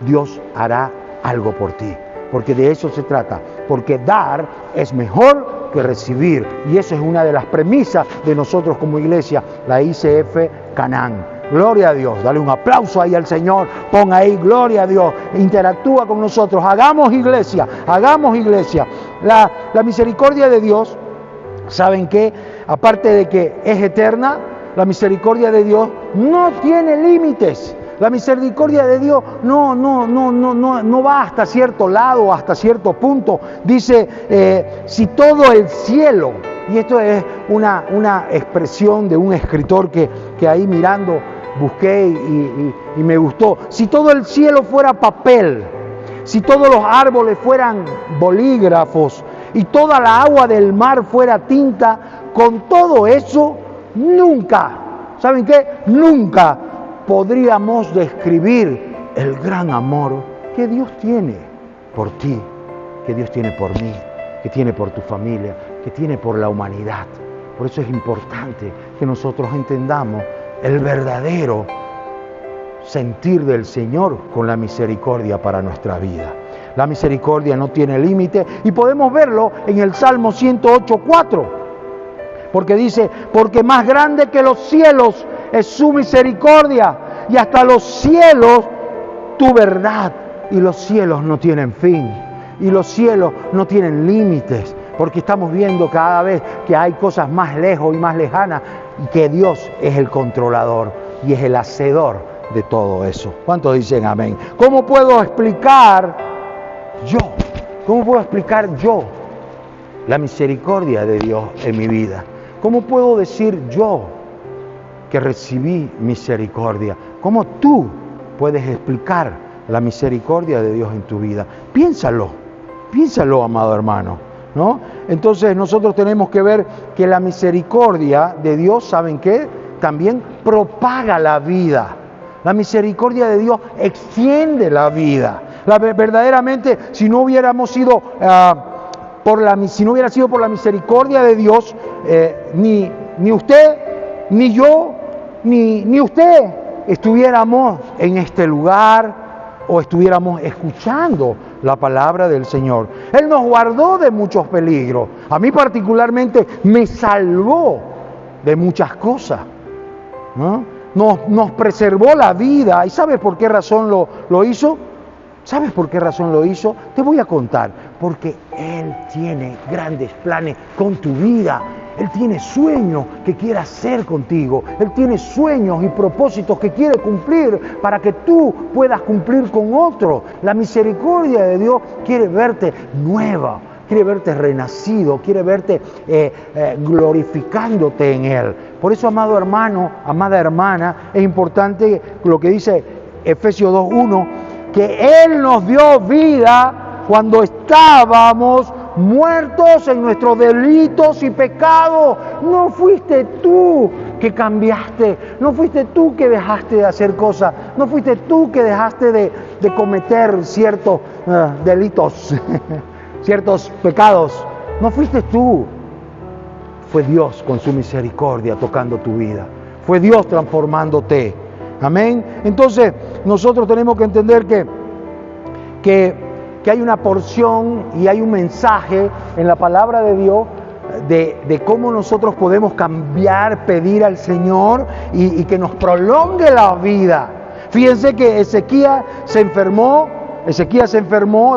[SPEAKER 3] Dios hará algo por ti, porque de eso se trata, porque dar es mejor que recibir, y eso es una de las premisas de nosotros como iglesia, la ICF Canaán. Gloria a Dios. Dale un aplauso ahí al Señor. Pon ahí, gloria a Dios. Interactúa con nosotros. Hagamos iglesia. Hagamos iglesia. La misericordia de Dios, ¿saben qué? Aparte de que es eterna, la misericordia de Dios no tiene límites. La misericordia de Dios no va hasta cierto lado, hasta cierto punto. Dice, si todo el cielo, y esto es una expresión de un escritor que ahí mirando busqué y me gustó. Si todo el cielo fuera papel, si todos los árboles fueran bolígrafos y toda la agua del mar fuera tinta, con todo eso, nunca, ¿saben qué? Nunca podríamos describir el gran amor que Dios tiene por ti, que Dios tiene por mí, que tiene por tu familia, que tiene por la humanidad. Por eso es importante que nosotros entendamos el verdadero sentir del Señor con la misericordia para nuestra vida. La misericordia no tiene límite y podemos verlo en el Salmo 108:4, porque dice, porque más grande que los cielos es su misericordia, y hasta los cielos tu verdad, y los cielos no tienen fin, y los cielos no tienen límites, porque estamos viendo cada vez que hay cosas más lejos y más lejanas, y que Dios es el controlador y es el hacedor de todo eso. ¿Cuántos dicen amén? ¿Cómo puedo explicar yo la misericordia de Dios en mi vida? ¿Cómo puedo decir yo que recibí misericordia? ¿Cómo tú puedes explicar la misericordia de Dios en tu vida? Piénsalo, amado hermano, ¿no? Entonces nosotros tenemos que ver que la misericordia de Dios, ¿saben qué? También propaga la vida. La misericordia de Dios extiende la vida. Verdaderamente, si no hubiera sido por la misericordia de Dios, ni usted, ni yo, ni usted estuviéramos en este lugar o estuviéramos escuchando la palabra del Señor. Él nos guardó de muchos peligros. A mí particularmente me salvó de muchas cosas, ¿no? Nos preservó la vida. ¿Y sabes por qué razón lo hizo? ¿Sabes por qué razón lo hizo? Te voy a contar. Porque Él tiene grandes planes con tu vida. Él tiene sueños que quiere hacer contigo. Él tiene sueños y propósitos que quiere cumplir para que tú puedas cumplir con otros. La misericordia de Dios quiere verte nueva, quiere verte renacido, quiere verte glorificándote en Él. Por eso, amado hermano, amada hermana, es importante lo que dice Efesios 2:1, que Él nos dio vida cuando estábamos muertos en nuestros delitos y pecados. No fuiste tú que cambiaste, no fuiste tú que dejaste de hacer cosas, no fuiste tú que dejaste de cometer ciertos delitos, ciertos pecados, no fuiste tú. Fue Dios con su misericordia tocando tu vida, fue Dios transformándote. Amén. Entonces nosotros tenemos que entender que hay una porción y hay un mensaje en la palabra de Dios de cómo nosotros podemos cambiar, pedir al Señor y que nos prolongue la vida. Fíjense que Ezequías se enfermó,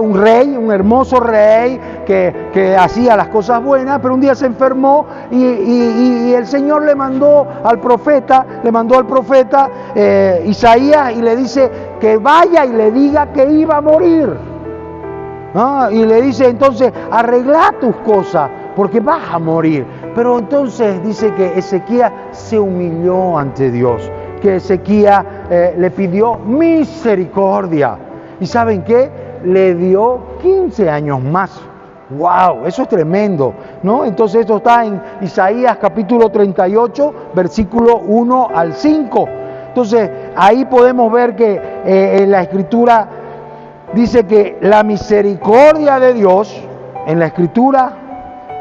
[SPEAKER 3] un rey, un hermoso rey que hacía las cosas buenas, pero un día se enfermó y el Señor le mandó al profeta Isaías y le dice que vaya y le diga que iba a morir. Y le dice entonces, arregla tus cosas porque vas a morir. Pero entonces dice que Ezequías se humilló ante Dios, que Ezequías le pidió misericordia. ¿Y saben qué? Le dio 15 años más. ¡Wow! Eso es tremendo, ¿no? Entonces esto está en Isaías capítulo 38, versículo 1 al 5. Entonces ahí podemos ver que en la Escritura dice que la misericordia de Dios, en la Escritura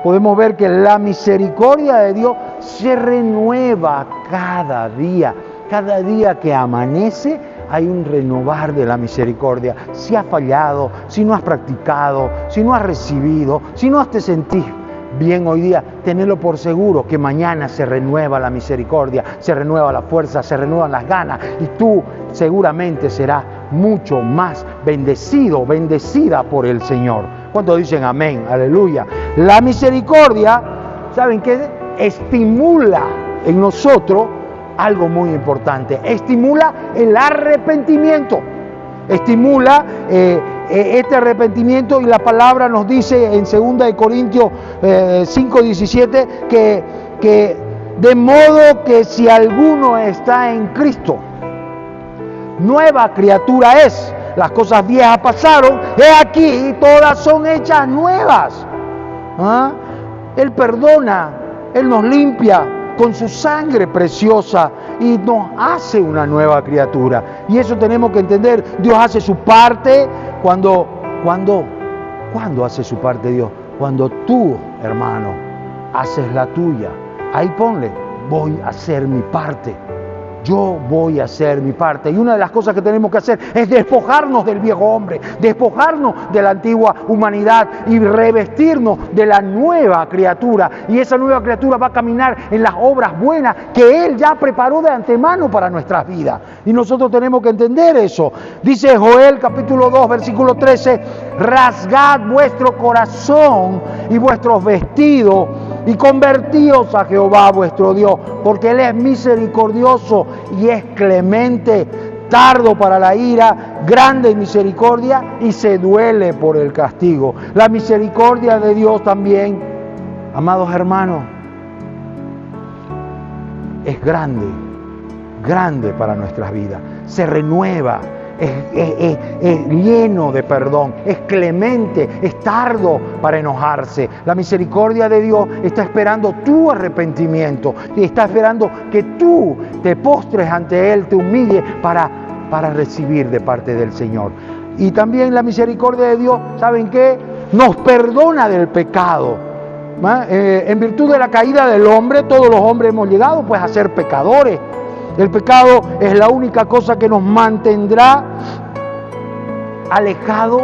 [SPEAKER 3] podemos ver que la misericordia de Dios se renueva cada día. Cada día que amanece hay un renovar de la misericordia. Si has fallado, si no has practicado, si no has recibido, si no te sentís bien hoy día, tenelo por seguro que mañana se renueva la misericordia, se renueva la fuerza, se renuevan las ganas y tú seguramente serás mucho más bendecido, bendecida por el Señor. ¿Cuántos dicen amén? Aleluya. La misericordia, ¿saben qué? Estimula en nosotros algo muy importante. Estimula el arrepentimiento. Estimula este arrepentimiento, y la palabra nos dice en 2 Corintios 5:17 que de modo que si alguno está en Cristo, nueva criatura es. Las cosas viejas pasaron, he aquí, todas son hechas nuevas. ¿Ah? Él perdona, Él nos limpia con su sangre preciosa y nos hace una nueva criatura. Y eso tenemos que entender. Dios hace su parte. ¿Cuándo hace su parte Dios? Cuando tú, hermano, haces la tuya. Ahí ponle, voy a hacer mi parte. Yo voy a hacer mi parte. Y una de las cosas que tenemos que hacer es despojarnos del viejo hombre, despojarnos de la antigua humanidad y revestirnos de la nueva criatura. Y esa nueva criatura va a caminar en las obras buenas que Él ya preparó de antemano para nuestras vidas. Y nosotros tenemos que entender eso. Dice Joel capítulo 2, versículo 13, rasgad vuestro corazón y vuestros vestidos y convertíos a Jehová vuestro Dios, porque Él es misericordioso y es clemente, tardo para la ira, grande en misericordia y se duele por el castigo. La misericordia de Dios también, amados hermanos, es grande, grande para nuestras vidas. Se renueva, es lleno de perdón, es clemente, es tardo para enojarse. La misericordia de Dios está esperando tu arrepentimiento y está esperando que tú te postres ante Él, te humilles para recibir de parte del Señor. Y también la misericordia de Dios, ¿saben qué? Nos perdona del pecado. En virtud de la caída del hombre, todos los hombres hemos llegado pues a ser pecadores. El pecado es la única cosa que nos mantendrá alejado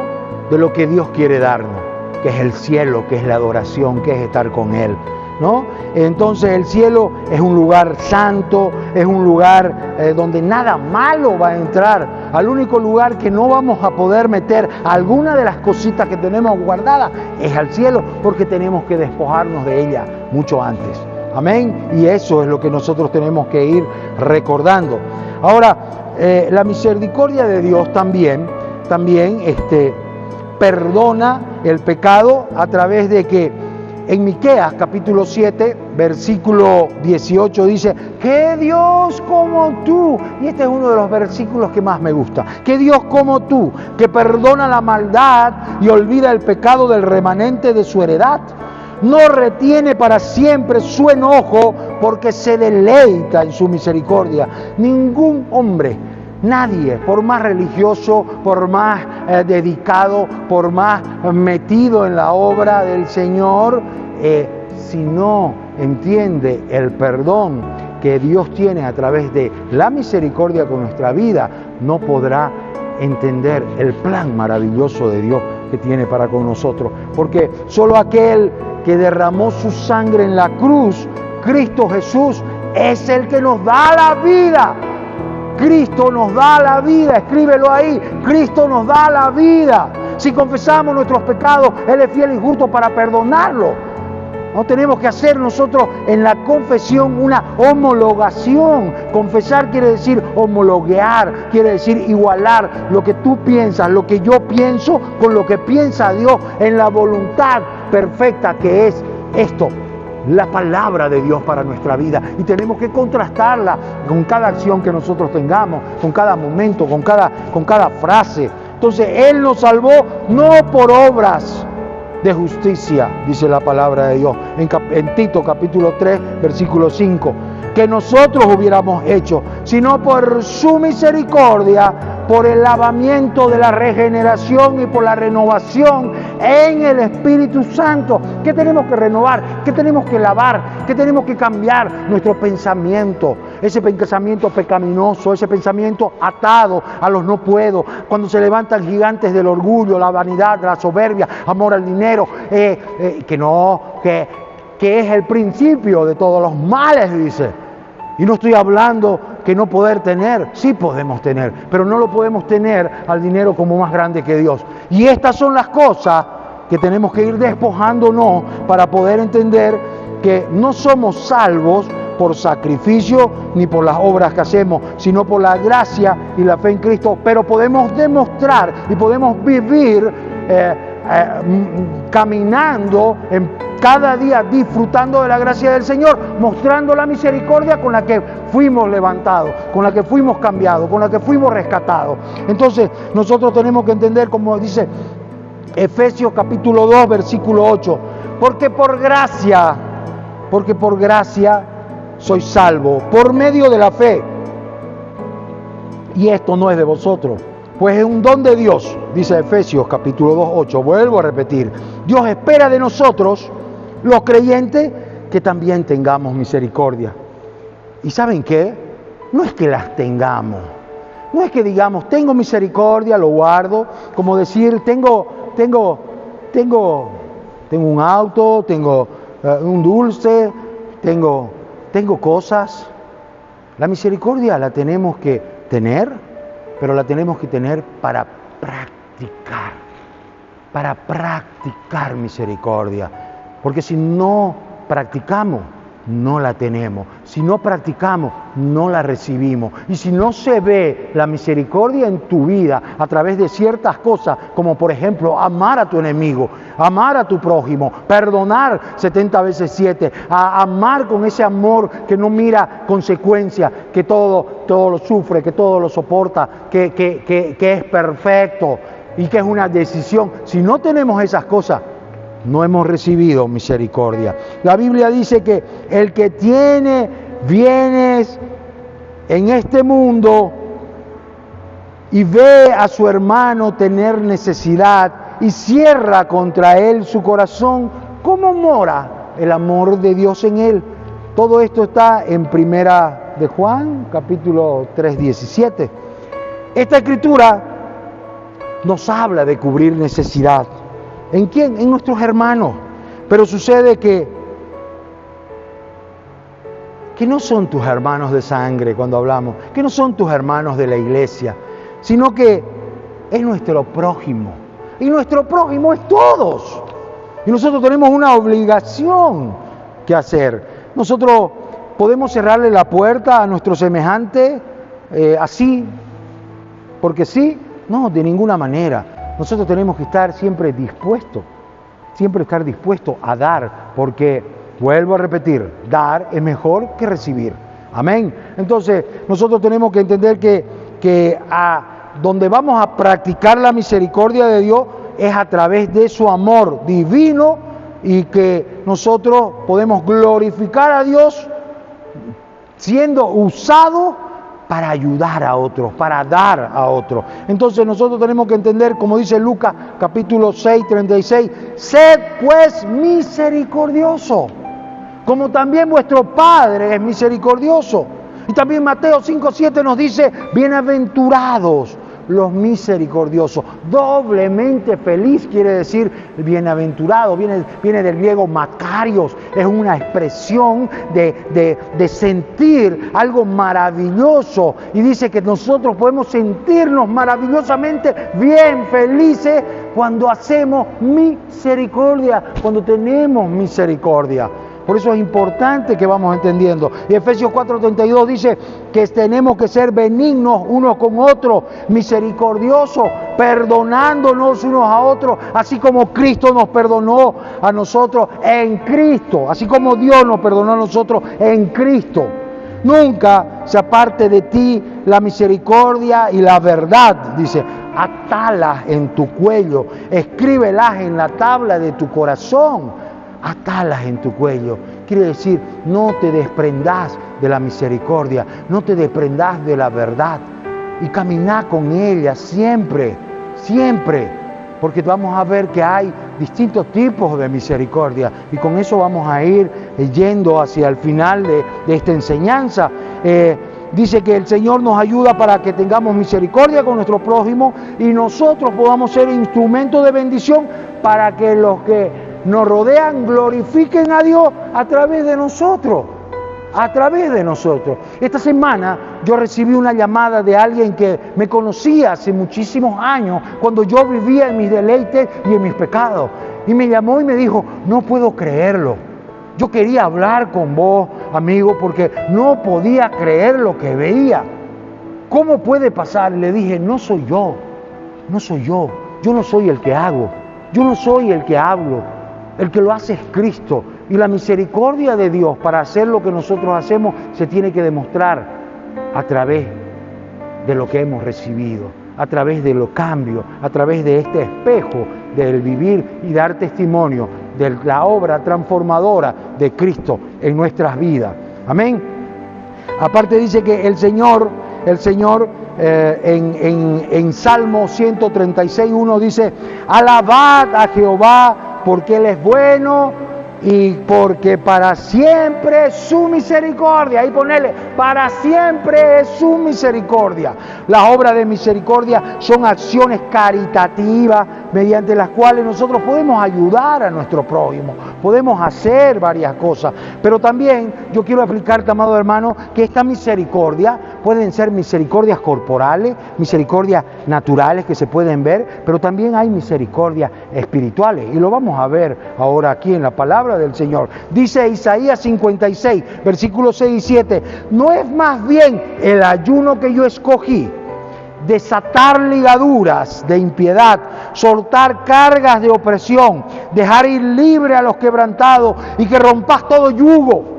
[SPEAKER 3] de lo que Dios quiere darnos, que es el cielo, que es la adoración, que es estar con Él, ¿no? Entonces el cielo es un lugar santo, es un lugar donde nada malo va a entrar. Al único lugar que no vamos a poder meter alguna de las cositas que tenemos guardadas es al cielo, porque tenemos que despojarnos de ella mucho antes. Amén. Y eso es lo que nosotros tenemos que ir recordando. Ahora, la misericordia de Dios también perdona el pecado a través de que en Miqueas capítulo 7, versículo 18 dice, que Dios como tú, y este es uno de los versículos que más me gusta, que Dios como tú, que perdona la maldad y olvida el pecado del remanente de su heredad, no retiene para siempre su enojo, porque se deleita en su misericordia. Ningún hombre, nadie, por más religioso, por más dedicado, por más metido en la obra del Señor, si no entiende el perdón que Dios tiene a través de la misericordia con nuestra vida, no podrá entender el plan maravilloso de Dios que tiene para con nosotros. Porque solo aquel que derramó su sangre en la cruz, Cristo Jesús, es el que nos da la vida. Cristo nos da la vida, escríbelo ahí, Cristo nos da la vida. Si confesamos nuestros pecados, Él es fiel y justo para perdonarlo. No tenemos que hacer nosotros en la confesión una homologación. Confesar quiere decir homologuear, quiere decir igualar lo que tú piensas, lo que yo pienso con lo que piensa Dios en la voluntad perfecta que es esto, la palabra de Dios para nuestra vida. Y tenemos que contrastarla con cada acción que nosotros tengamos, con cada momento, con cada frase. Entonces Él nos salvó no por obras de justicia, dice la palabra de Dios en Tito capítulo 3 versículo 5, que nosotros hubiéramos hecho, sino por su misericordia, por el lavamiento de la regeneración y por la renovación en el Espíritu Santo. ¿Qué tenemos que renovar? ¿Qué tenemos que lavar? ¿Qué tenemos que cambiar? Nuestro pensamiento, ese pensamiento pecaminoso, ese pensamiento atado a los no puedo, cuando se levantan gigantes del orgullo, la vanidad, la soberbia, amor al dinero, que es el principio de todos los males, dice. Y no estoy hablando que no poder tener, sí podemos tener, pero no lo podemos tener al dinero como más grande que Dios. Y estas son las cosas que tenemos que ir despojándonos para poder entender que no somos salvos por sacrificio ni por las obras que hacemos, sino por la gracia y la fe en Cristo. Pero podemos demostrar y podemos vivir caminando en cada día, disfrutando de la gracia del Señor, mostrando la misericordia con la que fuimos levantados, con la que fuimos cambiados, con la que fuimos rescatados. Entonces nosotros tenemos que entender, como dice Efesios capítulo 2, versículo 8, porque por gracia sois salvos, por medio de la fe. Y esto no es de vosotros, pues es un don de Dios, dice Efesios capítulo 2, 8. Vuelvo a repetir, Dios espera de nosotros, los creyentes, que también tengamos misericordia. ¿Y saben qué? No es que las tengamos, no es que digamos, tengo misericordia, lo guardo, como decir, tengo un auto, tengo un dulce, tengo cosas. La misericordia la tenemos que tener, pero la tenemos que tener para practicar misericordia. Porque si no practicamos, no la tenemos. Si no practicamos, no la recibimos. Y si no se ve la misericordia en tu vida a través de ciertas cosas, como por ejemplo amar a tu enemigo, amar a tu prójimo, perdonar 70 veces 7, amar con ese amor que no mira consecuencias, que todo lo sufre, que todo lo soporta, que es perfecto y que es una decisión. Si no tenemos esas cosas, no hemos recibido misericordia. La Biblia dice que el que tiene bienes en este mundo y ve a su hermano tener necesidad y cierra contra él su corazón, ¿cómo mora el amor de Dios en él? Todo esto está en Primera de Juan, capítulo 3, 17. Esta escritura nos habla de cubrir necesidad. ¿En quién? En nuestros hermanos. Pero sucede que no son tus hermanos de sangre cuando hablamos, que no son tus hermanos de la iglesia, sino que es nuestro prójimo. Y nuestro prójimo es todos. Y nosotros tenemos una obligación que hacer. Nosotros podemos cerrarle la puerta a nuestro semejante así, porque sí, no, de ninguna manera. Nosotros tenemos que estar siempre dispuestos a dar, porque, vuelvo a repetir, dar es mejor que recibir. Amén. Entonces, nosotros tenemos que entender que donde vamos a practicar la misericordia de Dios es a través de su amor divino, y que nosotros podemos glorificar a Dios siendo usados para ayudar a otros, para dar a otros. Entonces nosotros tenemos que entender, como dice Lucas capítulo 6, 36, sed pues misericordioso, como también vuestro Padre es misericordioso. Y también Mateo 5, 7 nos dice, bienaventurados los misericordiosos. Doblemente feliz quiere decir bienaventurado, viene del griego makarios, es una expresión de sentir algo maravilloso, y dice que nosotros podemos sentirnos maravillosamente bien, felices, cuando hacemos misericordia, cuando tenemos misericordia. Por eso es importante que vamos entendiendo. Y Efesios 4:32 dice que tenemos que ser benignos unos con otros, misericordiosos, perdonándonos unos a otros, así como Cristo nos perdonó a nosotros en Cristo, así como Dios nos perdonó a nosotros en Cristo. Nunca se aparte de ti la misericordia y la verdad, dice, atalas en tu cuello, escríbelas en la tabla de tu corazón. Atalas en tu cuello. Quiere decir, no te desprendas de la misericordia, no te desprendas de la verdad, y caminá con ella siempre, siempre. porque vamos a ver que hay distintos tipos de misericordia y con eso vamos a ir yendo hacia el final de esta enseñanza. Dice que el Señor nos ayuda para que tengamos misericordia con nuestro prójimo y nosotros podamos ser instrumentos de bendición para que los que nos rodean glorifiquen a Dios a través de nosotros. A través de nosotros. Esta semana yo recibí una llamada de alguien que me conocía hace muchísimos años, cuando yo vivía en mis deleites y en mis pecados. Y me llamó y me dijo, no puedo creerlo. Yo quería hablar con vos, amigo, porque no podía creer lo que veía. ¿Cómo puede pasar? Le dije, no soy yo. Yo no soy el que hago. Yo no soy el que hablo. El que lo hace es Cristo. Y la misericordia de Dios para hacer lo que nosotros hacemos se tiene que demostrar a través de lo que hemos recibido, a través de los cambios, a través de este espejo del vivir y dar testimonio de la obra transformadora de Cristo en nuestras vidas. Amén. Aparte dice que el Señor en Salmo 136:1 dice, alabad a Jehová porque Él es bueno y porque para siempre es su misericordia. Ahí ponele, para siempre es su misericordia. Las obras de misericordia son acciones caritativas mediante las cuales nosotros podemos ayudar a nuestro prójimo, podemos hacer varias cosas. Pero también yo quiero explicarte, amado hermano, que esta misericordia pueden ser misericordias corporales, misericordias naturales que se pueden ver, pero también hay misericordias espirituales. Y lo vamos a ver ahora aquí en la palabra del Señor. Dice Isaías 56, versículos 6 y 7, ¿no es más bien el ayuno que yo escogí, desatar ligaduras de impiedad, soltar cargas de opresión, dejar ir libre a los quebrantados y que rompas todo yugo?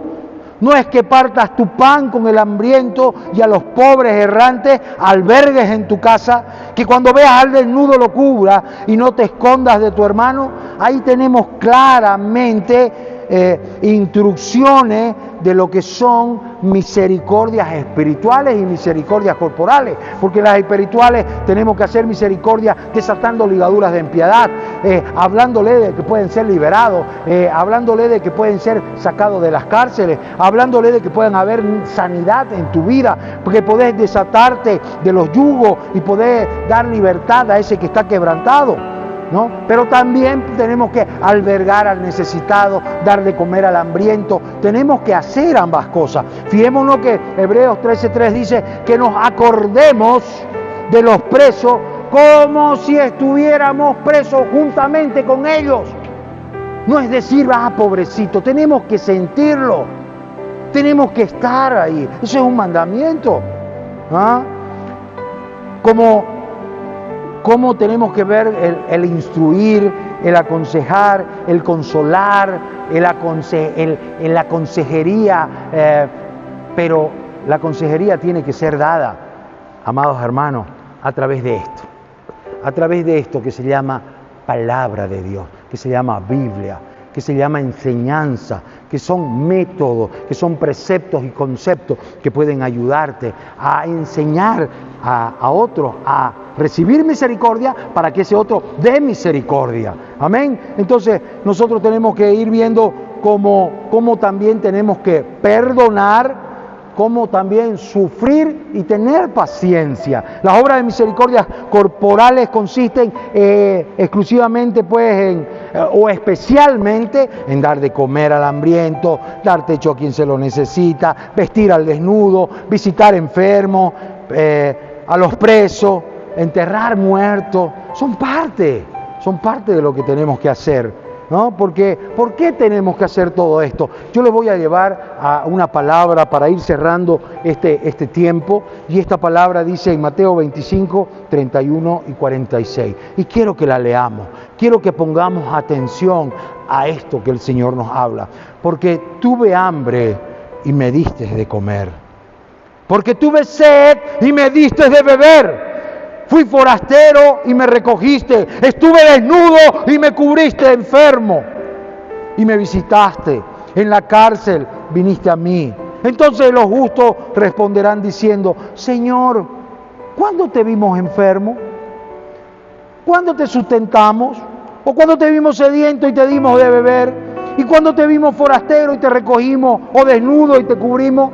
[SPEAKER 3] No es que partas tu pan con el hambriento y a los pobres errantes albergues en tu casa, que cuando veas al desnudo lo cubra y no te escondas de tu hermano. Ahí tenemos claramente instrucciones de lo que son misericordias espirituales y misericordias corporales, porque las espirituales tenemos que hacer misericordia desatando ligaduras de impiedad, hablándole de que pueden ser liberados, hablándole de que pueden ser sacados de las cárceles, hablándole de que pueden haber sanidad en tu vida, porque podés desatarte de los yugos y podés dar libertad a ese que está quebrantado, ¿no? Pero también tenemos que albergar al necesitado, dar de comer al hambriento. Tenemos que hacer ambas cosas. Fijémonos que Hebreos 13:3 dice que nos acordemos de los presos como si estuviéramos presos juntamente con ellos. No es decir, pobrecito, tenemos que sentirlo, tenemos que estar ahí. Eso es un mandamiento. ¿Cómo tenemos que ver el instruir, el aconsejar, el consolar, la consejería? Pero la consejería tiene que ser dada, amados hermanos, a través de esto que se llama palabra de Dios, que se llama Biblia, que se llama enseñanza, que son métodos, que son preceptos y conceptos que pueden ayudarte a enseñar a otros a recibir misericordia para que ese otro dé misericordia. Amén. Entonces nosotros tenemos que ir viendo cómo también tenemos que perdonar, cómo también sufrir y tener paciencia. Las obras de misericordia corporales consisten exclusivamente o especialmente en dar de comer al hambriento, dar techo a quien se lo necesita, vestir al desnudo, visitar enfermos, a los presos, enterrar muertos. Son parte de lo que tenemos que hacer, ¿no? Porque, ¿por qué tenemos que hacer todo esto? Yo les voy a llevar a una palabra para ir cerrando este tiempo, y esta palabra dice en Mateo 25, 31 y 46. Y quiero que la leamos, quiero que pongamos atención a esto que el Señor nos habla. Porque tuve hambre y me diste de comer. Porque tuve sed y me diste de beber. Fui forastero y me recogiste. Estuve desnudo y me cubriste enfermo. Y me visitaste. En la cárcel viniste a mí. Entonces los justos responderán diciendo: Señor, ¿cuándo te vimos enfermo ¿Cuándo te sustentamos? ¿O cuando te vimos sediento y te dimos de beber? ¿Y cuando te vimos forastero y te recogimos? ¿O desnudo y te cubrimos?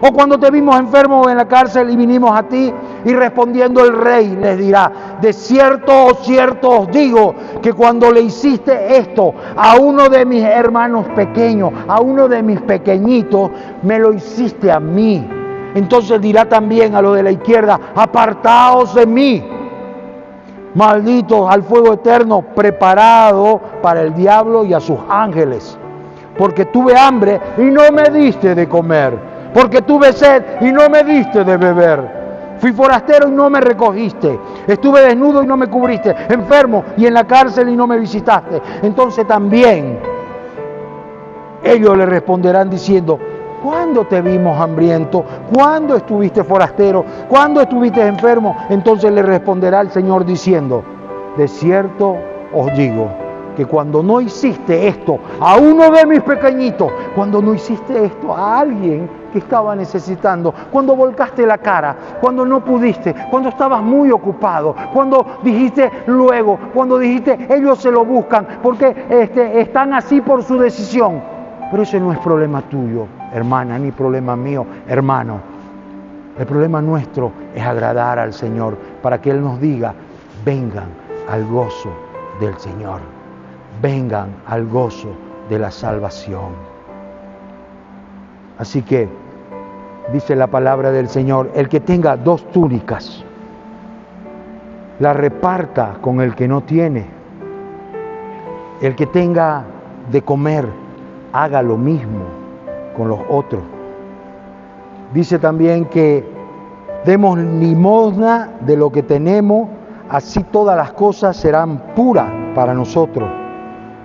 [SPEAKER 3] ¿O cuando te vimos enfermo en la cárcel y vinimos a ti? Y respondiendo el rey les dirá: de cierto os digo que cuando le hiciste esto a uno de mis hermanos pequeños, a uno de mis pequeñitos, me lo hiciste a mí. Entonces dirá también a los de la izquierda: apartaos de mí, malditos, al fuego eterno preparado para el diablo y a sus ángeles. Porque tuve hambre y no me diste de comer, porque tuve sed y no me diste de beber. Fui forastero y no me recogiste. Estuve desnudo y no me cubriste. Enfermo y en la cárcel y no me visitaste. Entonces también ellos le responderán diciendo: ¿cuándo te vimos hambriento? ¿Cuándo estuviste forastero? ¿Cuándo estuviste enfermo? Entonces le responderá el Señor diciendo: de cierto os digo que cuando no hiciste esto a uno de mis pequeñitos, cuando no hiciste esto a alguien que estaba necesitando, cuando volcaste la cara, cuando no pudiste, cuando estabas muy ocupado, cuando dijiste luego, cuando dijiste ellos se lo buscan porque están así por su decisión. Pero ese no es problema tuyo, hermana, ni problema mío, hermano. El problema nuestro es agradar al Señor para que Él nos diga: vengan al gozo del Señor, vengan al gozo de la salvación. Así que dice la palabra del Señor: el que tenga 2 túnicas, la reparta con el que no tiene. El que tenga de comer, haga lo mismo con los otros. Dice también que demos limosna de lo que tenemos, así todas las cosas serán puras para nosotros,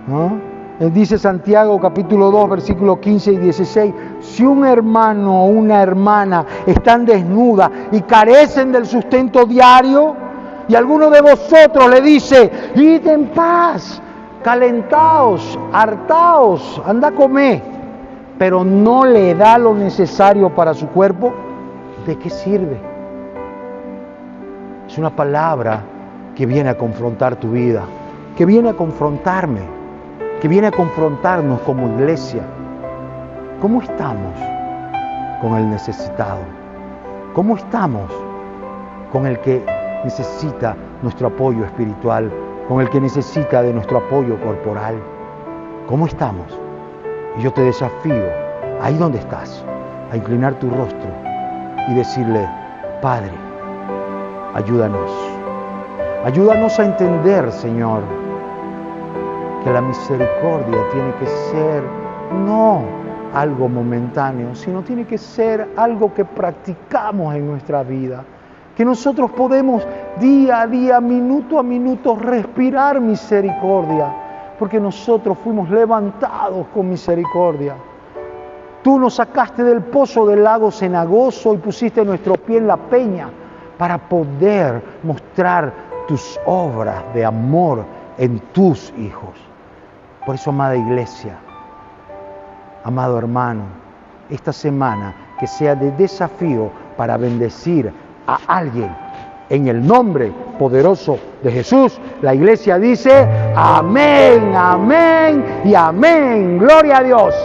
[SPEAKER 3] ¿no? Dice Santiago capítulo 2, versículos 15 y 16, si un hermano o una hermana están desnudas y carecen del sustento diario, y alguno de vosotros le dice: id en paz, calentaos, hartaos, anda a comer, pero no le da lo necesario para su cuerpo, ¿de qué sirve? Es una palabra que viene a confrontar tu vida, que viene a confrontarme, que viene a confrontarnos como iglesia. ¿Cómo estamos con el necesitado? ¿Cómo estamos con el que necesita nuestro apoyo espiritual, con el que necesita de nuestro apoyo corporal? ¿Cómo estamos? Y yo te desafío, ahí donde estás, a inclinar tu rostro y decirle: Padre, ayúdanos. Ayúdanos a entender, Señor, que la misericordia tiene que ser no algo momentáneo, sino tiene que ser algo que practicamos en nuestra vida. Que nosotros podemos día a día, minuto a minuto, respirar misericordia, porque nosotros fuimos levantados con misericordia. Tú nos sacaste del pozo del lago cenagoso y pusiste nuestro pie en la peña para poder mostrar tus obras de amor en tus hijos. Por eso, amada iglesia, amado hermano, esta semana que sea de desafío para bendecir a alguien en el nombre poderoso de Jesús. La iglesia dice: amén, amén y amén. Gloria a Dios.